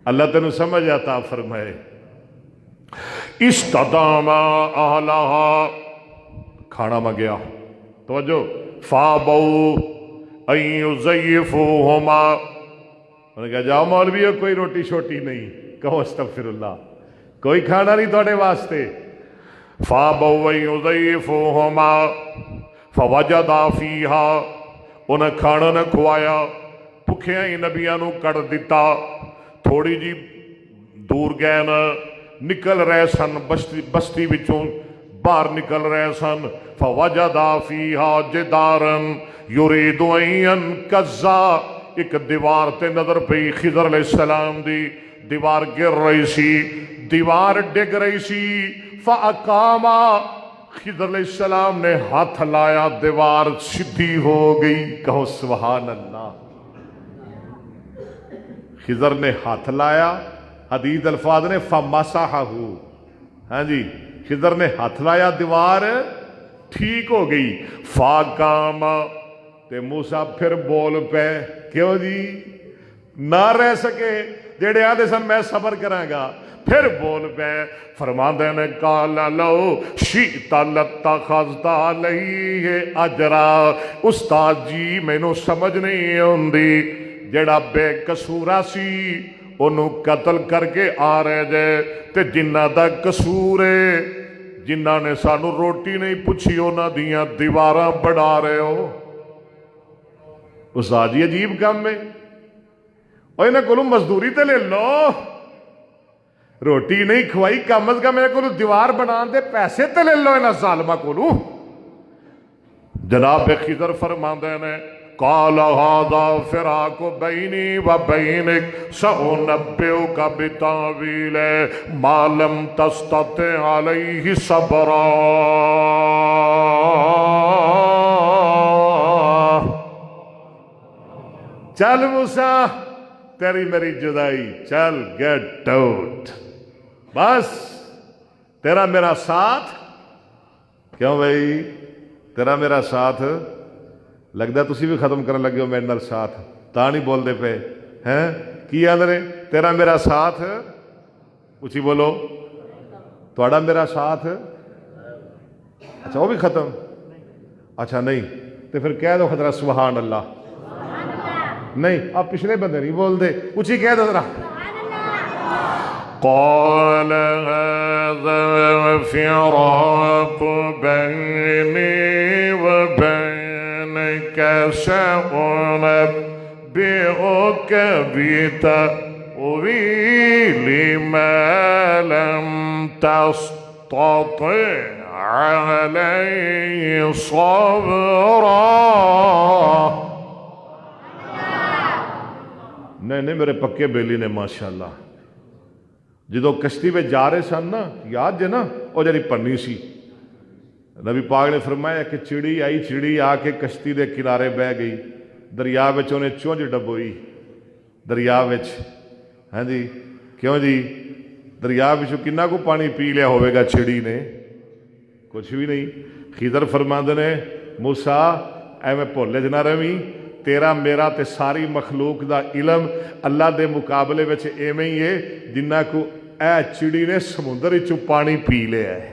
اللہ تینوں سمجھ آتا فرمائے استطعما اہلہا، کھانا منگیا، توجہ، فابوا ان یضیفوہما، انہوں نے کہا جاؤ مولوی کوئی روٹی شوٹی نہیں، کہو استغفر اللہ، کوئی کھانا نہیں تھوڑے واسطے۔ فابوا ان یضیفوہما فوجدا فیہا، انہیں کھانا نہ کھوایا، بھکھیاں ہی نبیاں نو کڑ دیتا۔ تھوڑی جی دور گئے نا، نکل رہے سن بستی وچوں باہر نکل رہے سن، فوجدا فیہا جدارا یرید ان ینقضا، ایک دیوار تے نظر پئی خضر علیہ السلام دی، دیوار گر رہی سی، دیوار ڈگ رہی سی، فاقاما، خضر علیہ السلام نے ہاتھ لایا، دیوار سیدھی ہو گئی، کہو سبحان اللہ۔ خضر نے ہاتھ لایا، حدیث الفاظ نے فمسحہ، ہاں جی، خضر نے ہاتھ لایا، دیوار ٹھیک ہو گئی۔ فاقاما، تے موسیٰ پھر بول پے، کیوں جی نہ رہ سکے، جیڑے آدھے سن میں صبر کراں گا، پھر بول پے، فرماندے نے قال لو شئت لاتخذت علیہ اجرا۔ استاد جی مینوں سمجھ نہیں آندی، جیڑا بے قصورا سی انہوں قتل کر کے آ رہے جے، تے جنہ دا قصور ہے، جنہ نے سانو روٹی نہیں پوچھی انہاں دیاں دیواراں بڑھا رہے ہو۔ استاد جی عجیب کام ہے، اور انہیں کولوں مزدوری تے لے لو، روٹی نہیں کھوائی، کم از کم انہیں کولوں دیوار بنان دے پیسے تے لے لو انہیں ظالمہ کولوں۔ جناب خضر فرماندے نے قال هذا فراق بینی و بینک سأنبئک بتاویل ما لم تستطع علیہ صبرا۔ چل موسیٰ تیری میری جدائی، چل گیٹ آؤٹ، بس تیرا میرا ساتھ، کیوں بھائی تیرا میرا ساتھ لگتا تسی بھی ختم کرنے لگے ہو میرے نال ساتھ، تا نہیں بولتے پے ہیں؟ کی آدھے تیرا میرا ساتھ، اچھی بولو، تھوڑا میرا ساتھ، اچھا وہ بھی ختم، اچھا نہیں تو پھر کہہ دو خطرہ سبحان اللہ، نہیں آپ پچھلے بندے نہیں بول دے، اچھی کہہ دو ذرا، قال هذا فراق بيني وبينك سأنبئك بتأويل ما لم تستطع عليه صبرا۔ نہیں میرے پکے بیلی نے ماشاءاللہ جدو کشتی میں جا رہے سن نا، یاد جے نا وہ جڑی پنی سی، نبی پاک نے فرمایا کہ چڑی آئی، چڑی آ کے کشتی دے کنارے بہ گئی، دریا وچ انہیں چونج ڈبوئی دریا وچ، ہاں جی کیوں جی دریا وچوں کنا کو پانی پی لیا ہوئے گا چڑی نے؟ کچھ بھی نہیں۔ خضر فرماندے نے موسیٰ ایویں بھولے چ نہ رہویں، تیرا میرا تے ساری مخلوق دا علم اللہ دے مقابلے وچ ایویں ہی ہے جنہ کو اے چڑی نے سمندر وچوں پانی پی لیا ہے۔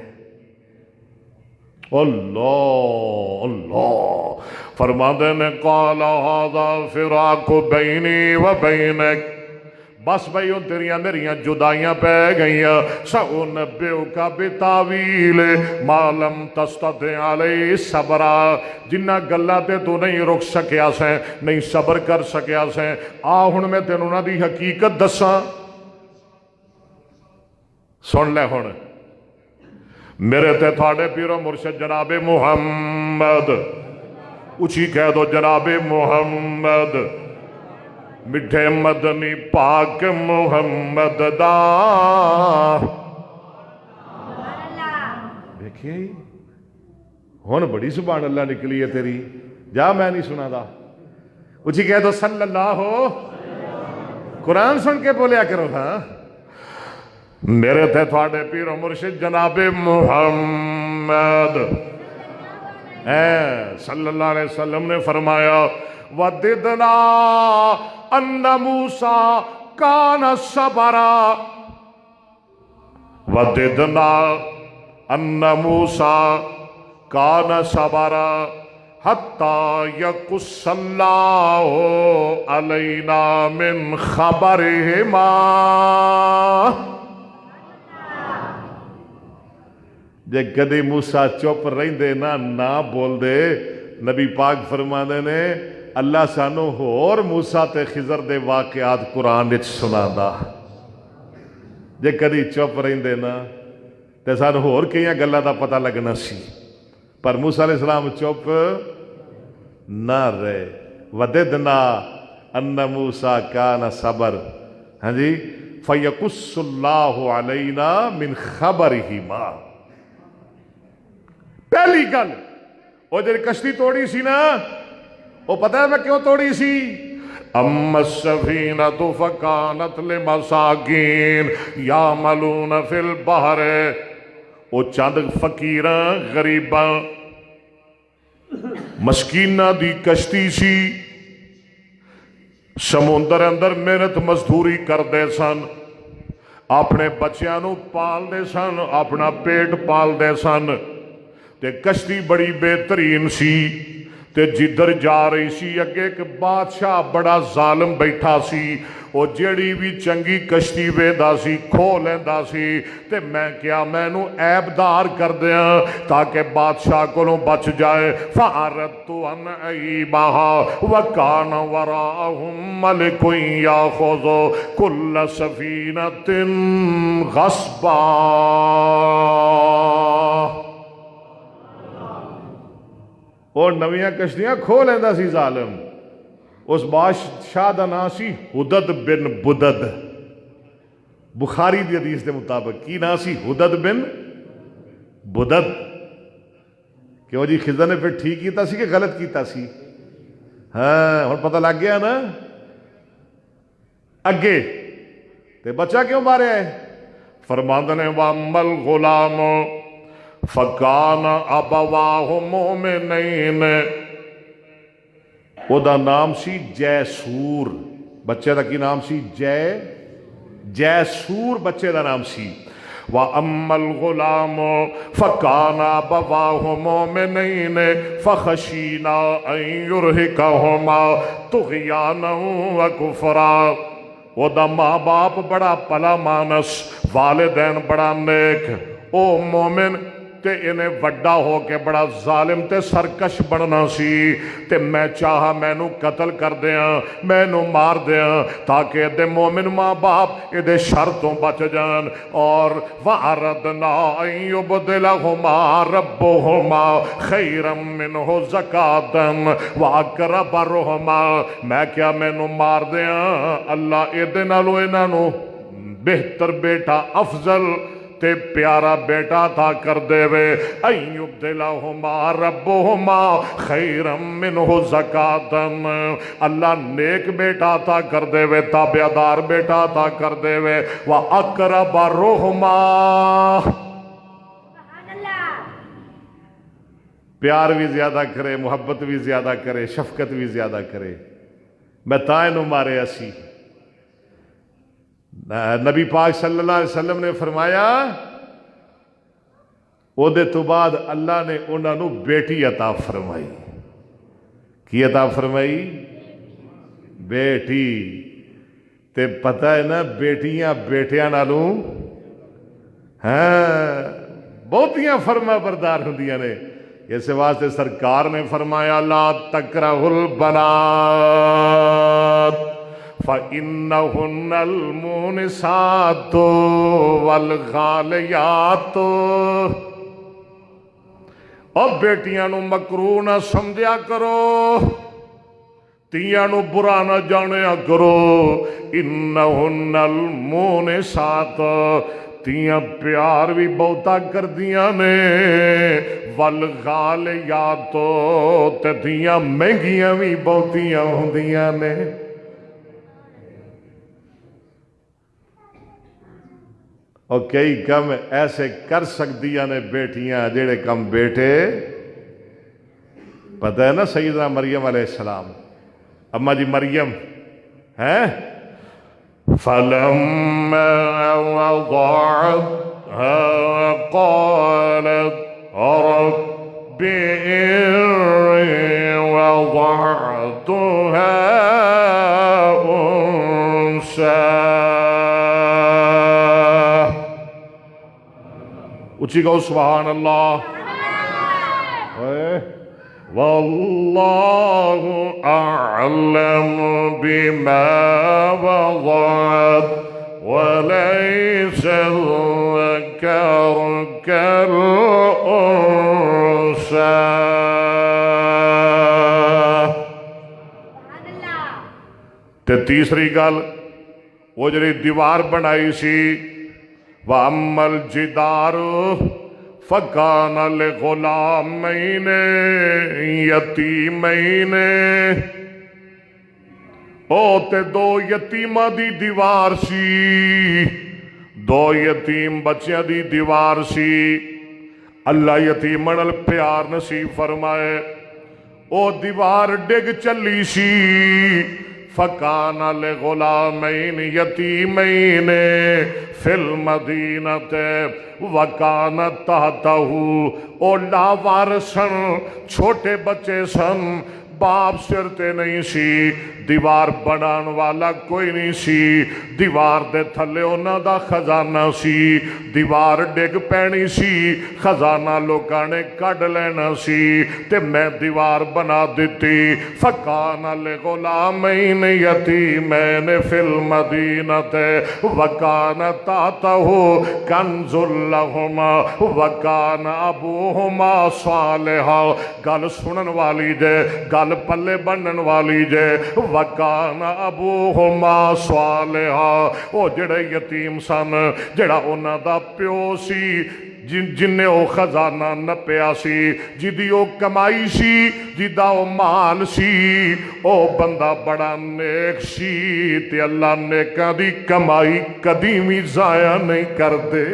اللہ اللہ فرماندے نے قال ھذا فراق بینی و بینک، بس بھائی ان تیریاں میریاں جدائیاں پہ گئیاں، سأنبئک بتاویل ما لم تستطع علیہ صبرا، جنہ گلاں تے تو نہیں رک سکیا سیں، نہیں صبر کر سکیا سیں، آ ہن میں تینوں انہاں دی حقیقت دساں، سن لے ہن میرے تے تھاڑے پیرو مرشد جناب محمد، اچھی کہہ دو جناب محمد، مٹھے مدنی پاک محمد دا، دیکھئے ہون بڑی سبحان اللہ نکلی ہے تیری، جا میں نہیں سنا دا، اچھی کہہ دو صلی اللہ ہو، قرآن سن کے بولیا کرو ہاں۔ میرے تھے تھوڑے پیر و مرشد جناب محمد صلی اللہ علیہ وسلم نے فرمایا وَدِدْنَا أَنَّ مُوسَى كَانَ صَبْرًا، وَدِدْنَا أَنَّ مُوسَى كَانَ صَبْرًا حَتَّى يَقُصَّ اللَّهُ عَلَيْنَا مِنْ خَبَرِهِمَا۔ جے کدی موسیٰ چپ رہندے نہ بول دے، نبی پاک فرماندے نے اللہ سانو ہور موسیٰ تے خضر دے واقعات قرآن وچ سنادا، جے کدی چپ رہندے نا تے سانو ہور کئیاں گلاں دا پتہ لگنا سی، پر موسیٰ علیہ السلام چپ نہ رہے۔ وَدِدْنَا أَنَّ مُوسَى كَانَ صَبْرًا، ہاں جی فَيَقُصُّ اللَّهُ عَلَيْنَا مِنْ خَبَرِهِمَا۔ پہلی گل وہ جب کشتی توڑی سی نا، وہ پتہ ہے میں کیوں توڑی سی؟ اما السفینۃ فکانت لمساکین یعملون فی البحر، وہ چند فقیراں غریباں مسکیناں دی کشتی سی، سمندر اندر محنت مزدوری کردے سن، اپنے بچیاں نو پال دے سن، اپنا پیٹ پال دے سن، تے کشتی بڑی بہترین سی، تے جدھر جا رہی سی اگے ایک بادشاہ بڑا ظالم بیٹھا سی، وہ جیڑی بھی چنگی کشتی ویندا سی کھو لیندا سی، تے میں کیا میں نو عیب دار کر دیاں تاکہ بادشاہ کولوں بچ جائے۔ فَأَرَدْتُ أَنْ أَعِيبَهَا وَكَانَ وَرَاءَهُمْ مَلِكٌ يَأْخُذُ كُلَّ سَفِينَةٍ غَصْبًا۔ اور نویاں کشتیاں کھو لیندا سی ظالم، اس بادشاہ دا نام سی حدد بن بدد، بخاری دی حدیث دے مطابق کی نام سی حدد بن بدد۔ کیوں جی خضر نے پھر ٹھیک کیتا سی کہ غلط کیتا سی؟ ہاں اور پتہ لگ گیا نا اگے تے بچہ کیوں مارے ہے؟ فرماندے نے وَأَمَّا الْغُلَامُ فَكَانَ أَبَوَاهُ مُؤْمِنَيْنِ، او دا نام سی جیسور، بچے دا کی نام سی جیسور بچے دا نام سی۔ وَأَمَّا الْغُلَامُ فَكَانَ أَبَوَاهُ مُؤْمِنَيْنِ فَخَشِينَا أَن يُرْهِقَهُمَا طُغْيَانًا وَكُفْرًا۔ او دا ماں باپ بڑا پلا مانس، والدین بڑا نیک، او مومن تے انہیں وڈا ہو کے بڑا ظالم تے سرکش بننا سی، تے میں چاہا مینو قتل کر دیاں، مینو مار دیاں، تاکہ دے مومن ماں باپ دے شرطوں بچ جان۔ اور وَأَرَدْنَا أَن يُبْدِلَهُمَا رَبُّهُمَا خَيْرًا مِّنْهُ زَكَاةً وَأَقْرَبَ رُحْمًا۔ میں کیا مینو مار دیاں، اللہ دے نالوں انہاں نو بہتر بیٹا افضل تے پیارا بیٹا عطا کر دے وے۔ اَن یُبْدِلَهُمَا رَبُّهُمَا خَيْرًا مِّنْهُ زَكَاةً، اللہ نیک بیٹا عطا کر دے وے، تابعدار بیٹا عطا کر دے وے۔ وَأَقْرَبَ رُحْمًا، پیار بھی زیادہ کرے، محبت بھی زیادہ کرے، شفقت بھی زیادہ کرے۔ میں تائنو مارے اسی، نبی پاک صلی اللہ علیہ وسلم نے فرمایا او دے تو بعد اللہ نے انہاں نو بیٹی عطا فرمائی۔ کی عطا فرمائی؟ بیٹی۔ تے پتہ ہے نا بیٹیاں بیٹیاں نالوں ہاں بہتیاں فرما بردار ہوندیاں نے۔ اس واسطے سرکار نے فرمایا لا تکرہوا البنات فَإِنَّهُنَّ الْمُونِسَاتُ وَالْغَالِيَاتُ۔ اور بیٹیاں نو مکروہ نہ سمجھیا کرو، تیاں نو برا نہ جانیا کرو۔ اِنَّهُنَّ الْمُونِسَاتُ، تیاں پیار بھی بہتا کر دیاں نے، وَالْغَالِيَاتُ، تے تیاں مہنگیاں بھی بہتیاں ہوندیاں نے۔ اور کئی کم ایسے کر سکدیاں نے بیٹیاں جڑے کم بیٹے، پتہ ہے نا سیدنا مریم علیہ السلام، اما جی مریم ہیں فَلَمَّا وَضَعَتْهَا قَالَتْ رَبِّ إِنِّي وَضَعْتُهَا أُنثَىٰ۔ اچھی کہو سبحان اللہ۔ واللہ اعلم بما وضعت وليس الذكر كالأنثى۔ تے تیسری گل وہ جڑی دیوار بنائی سی، وَأَمَّا الْجِدَارُ فَكَانَ لِغُلَامَيْنِ يَتِيمَيْنِ، او تے دو یتیماں دی دیوار سی، دو یتیم بچیاں دی دیوار سی۔ اللہ یتیماں نال پیار نصیب فرمائے، او دیوار ڈگ چلی سی۔ فَكَانَ لِغُلَامَيْنِ يَتِيمَيْنِ فِي الْمَدِينَةِ وَكَانَ تَحْتَهُ، او لاوارث سن، چھوٹے بچے سن، باپ سر تے نہیں سی، دیوار بنان والا کوئی نہیں سی، دیوار دے تھلے انہاں دا خزانہ سی، دیوار ڈگ پینی سی، خزانہ لوکاں نے کڈ لینا سی، تے میں دیوار بنا دیتی۔ فَكَانَ لِغُلَامَيْنِ يَتِيمَيْنِ فِي الْمَدِينَةِ وَكَانَ تَحْتَهُ كَنْزٌ لَهُمَا وَكَانَ أَبُوهُمَا صَالِحًا۔ گل سنن والی جے، گل پلے بنن والی جے، وَكَانَ أَبُوهُمَا صَالِحًا۔ او جڑے یتیم سن، جڑا انہاں دا پیو سی، جن نے او خزانہ نپیا سی، جدی او کمائی سی، جدا او مال سی، او بندہ بڑا نیک سی، تے اللہ نیکاں دی کمائی کدی بھی ضائع نہیں کر دے۔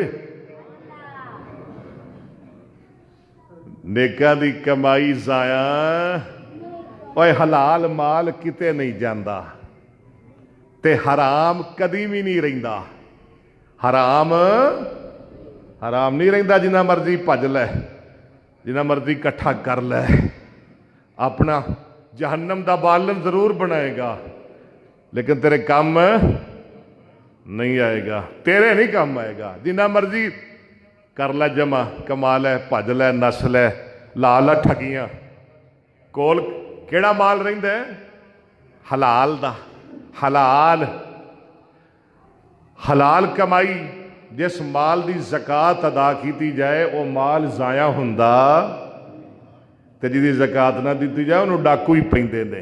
نیکاں دی کمائی ضائع اوے حلال مال کتے نہیں جاندا تے حرام کدی بھی نہیں رہندا. حرام نہیں رہندا. جنہ مرضی بھج لے, جنہ مرضی کٹھا کر لے, اپنا جہنم دا بالن ضرور بنائے گا لیکن تیرے کام نہیں آئے گا, تیرے نہیں کام آئے گا. جنہ مرضی کر لے جمع, کما لے, بھج لے, نس لے, لا لے ٹھگیاں, کول کیڑا مال رہندا ہے؟ حلال دا. حلال کمائی جس مال دی زکات ادا کیتی جائے وہ مال ضائع ہوندا تے جدی زکات نہ دیتی جائے انہوں ڈاکو ہی پیندے نے.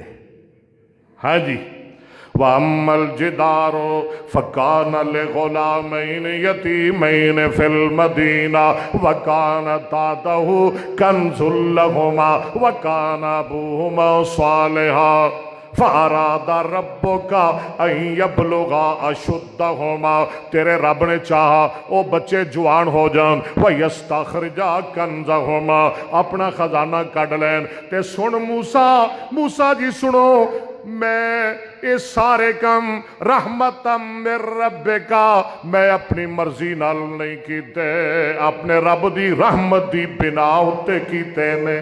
ہاں جی. وَأَمَّا الْجِدَارُ فَكَانَ لِغُلَامَيْنِ يَتِيمَيْنِ فِي الْمَدِينَةِ وَكَانَ تَحْتَهُ كَنْزٌ لَهُمَا وَكَانَ أَبُوهُمَا صَالِحًا فَأَرَادَ رَبُّكَ أَن يَبْلُغَا أَشُدَّهُمَا. تیرے رب نے چاہا وہ بچے جوان ہو جان, وَيَسْتَخْرِجَا كَنْزَهُمَا, اپنا خزانہ کڈ لین. تے سن موسیٰ جی سنو, میں یہ سارے کم رحمتم من ربک, میں اپنی مرضی نال نہیں کیتے, اپنے رب دی رحمت دی بنا اتے کیتے نے.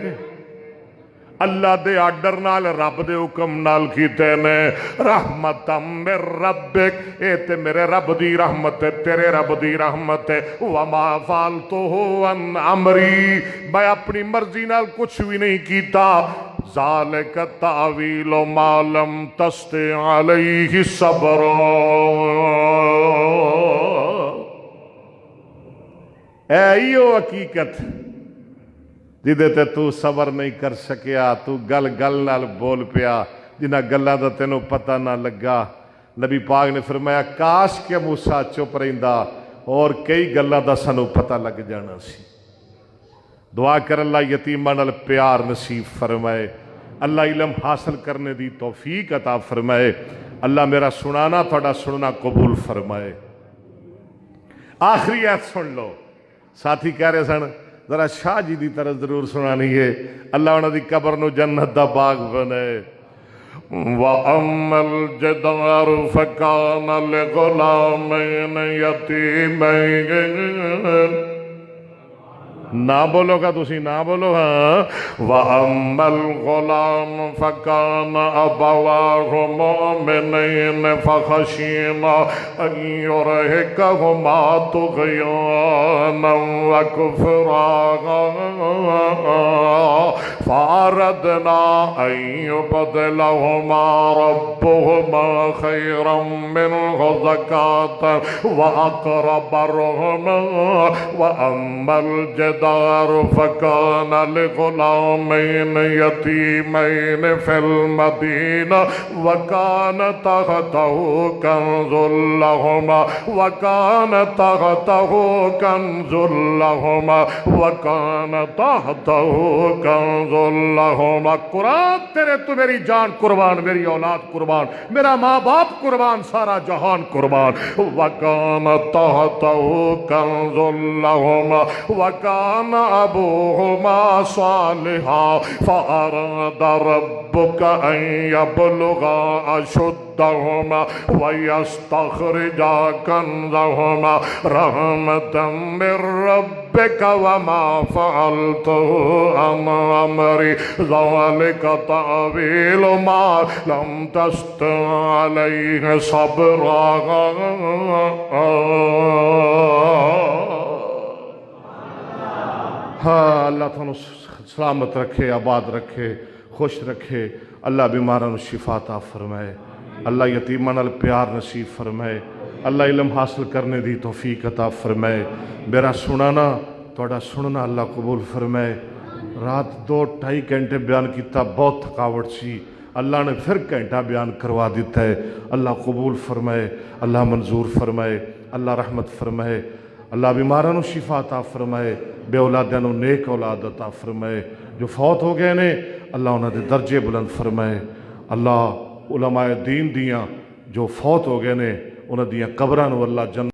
اللہ دے آرڈر نال, رب دے حکم نال کیتے نے. رحمتم من ربک, اے تے میرے رب دی رحمت ہے, تیرے رب دی رحمت ہے. وما فعلتہ عن امری, میں اپنی مرضی نال کچھ بھی نہیں کیتا. ذالک تعویل ما لم تستطع علیہ صبرا. اے ایو حقیقت جدے تے تو صبر نہیں کر سکیا, تو گل نال بول پیا جنہ گلاں دا تینوں پتہ نہ لگا. نبی پاک نے فرمایا کاش کہ موسیٰ چپ رہندا اور کئی گلاں دا سانوں پتہ لگ جانا سی. دعا کر اللہ یتیماں نال پیار نصیب فرمائے, اللہ علم حاصل کرنے دی توفیق عطا فرمائے, اللہ میرا سنانا تھوڑا سننا قبول فرمائے. آخری آیت سن لو. ساتھی کہہ رہے سن ذرا شاہ جی دی طرح ضرور سنانی ہے, اللہ انہاں دی قبر نو جنت دا باغ بنائے. وَأَمَّا الْجِدَارُ فَكَانَ لِغُلَامَيْنِ يَتِيمَيْنِ, نہ بولو گا تسی, نہ بولو. ہاں. وَأَمَّا الْغُلَامُ فَكَانَ أَبَوَاهُ مُؤْمِنَيْنِ فَخَشِينَا أَن يُرْهِقَهُمَا طُغْيَانًا وَكُفْرًا فَأَرَدْنَا أَن يُبْدِلَهُمَا رَبُّهُمَا خَيْرًا مِّنْهُ زَكَاةً وَأَقْرَبَ رُحْمًا. وَأَمَّا الْجِدَارُ فَكَانَ لِغُلَامَيْنِ يَتِيمَيْنِ فِي الْمَدِينَةِ وَكَانَ تَحْتَهُ كَنْزٌ لَهُمَا. قرآن تیرے تو میری جان قربان, میری اولاد قربان, میرا ماں باپ قربان, سارا جہان قربان. وَكَانَ تَحْتَهُ كَنْزٌ لَهُمَا وَكَانَ أَبُوهُمَا صَالِحًا فَأَرَادَ رَبُّكَ أَن يَبْلُغَا أَشُدَّهُمَا وَيَسْتَخْرِجَا كَنْزَهُمَا رَحْمَةً مِّن رَّبِّكَ وَمَا فَعَلْتُهُ عَنْ أَمْرِي ذَلِكَ تَأْوِيلُ مَا لَمْ تَسْطِع عَلَيْهِ صَبْرًا. ہاں اللہ تھانوں سلامت رکھے, آباد رکھے, خوش رکھے. اللہ بیماراں شفا عطا فرمائے, اللہ یتیماں نال پیار نصیب فرمائے, اللہ علم حاصل کرنے دی توفیق عطا فرمائے. میرا سنانا تھوڑا سننا اللہ قبول فرمائے. رات 2-2.5 گھنٹے بیان کیتا, بہت تھکاوٹ سی, اللہ نے پھر گھنٹہ بیان کروا دیتا ہے. اللہ قبول فرمائے, اللہ منظور فرمائے, اللہ رحمت فرمائے. اللہ بیماراں نو شفا عطا فرمائے, بے اولاداں نو نیک اولاد عطا فرمائے. جو فوت ہو گئے نے اللہ انہاں دے درجے بلند فرمائے. اللہ علماء دین دیاں جو فوت ہو گئے نے انہاں دیاں قبراں نو اللہ جنت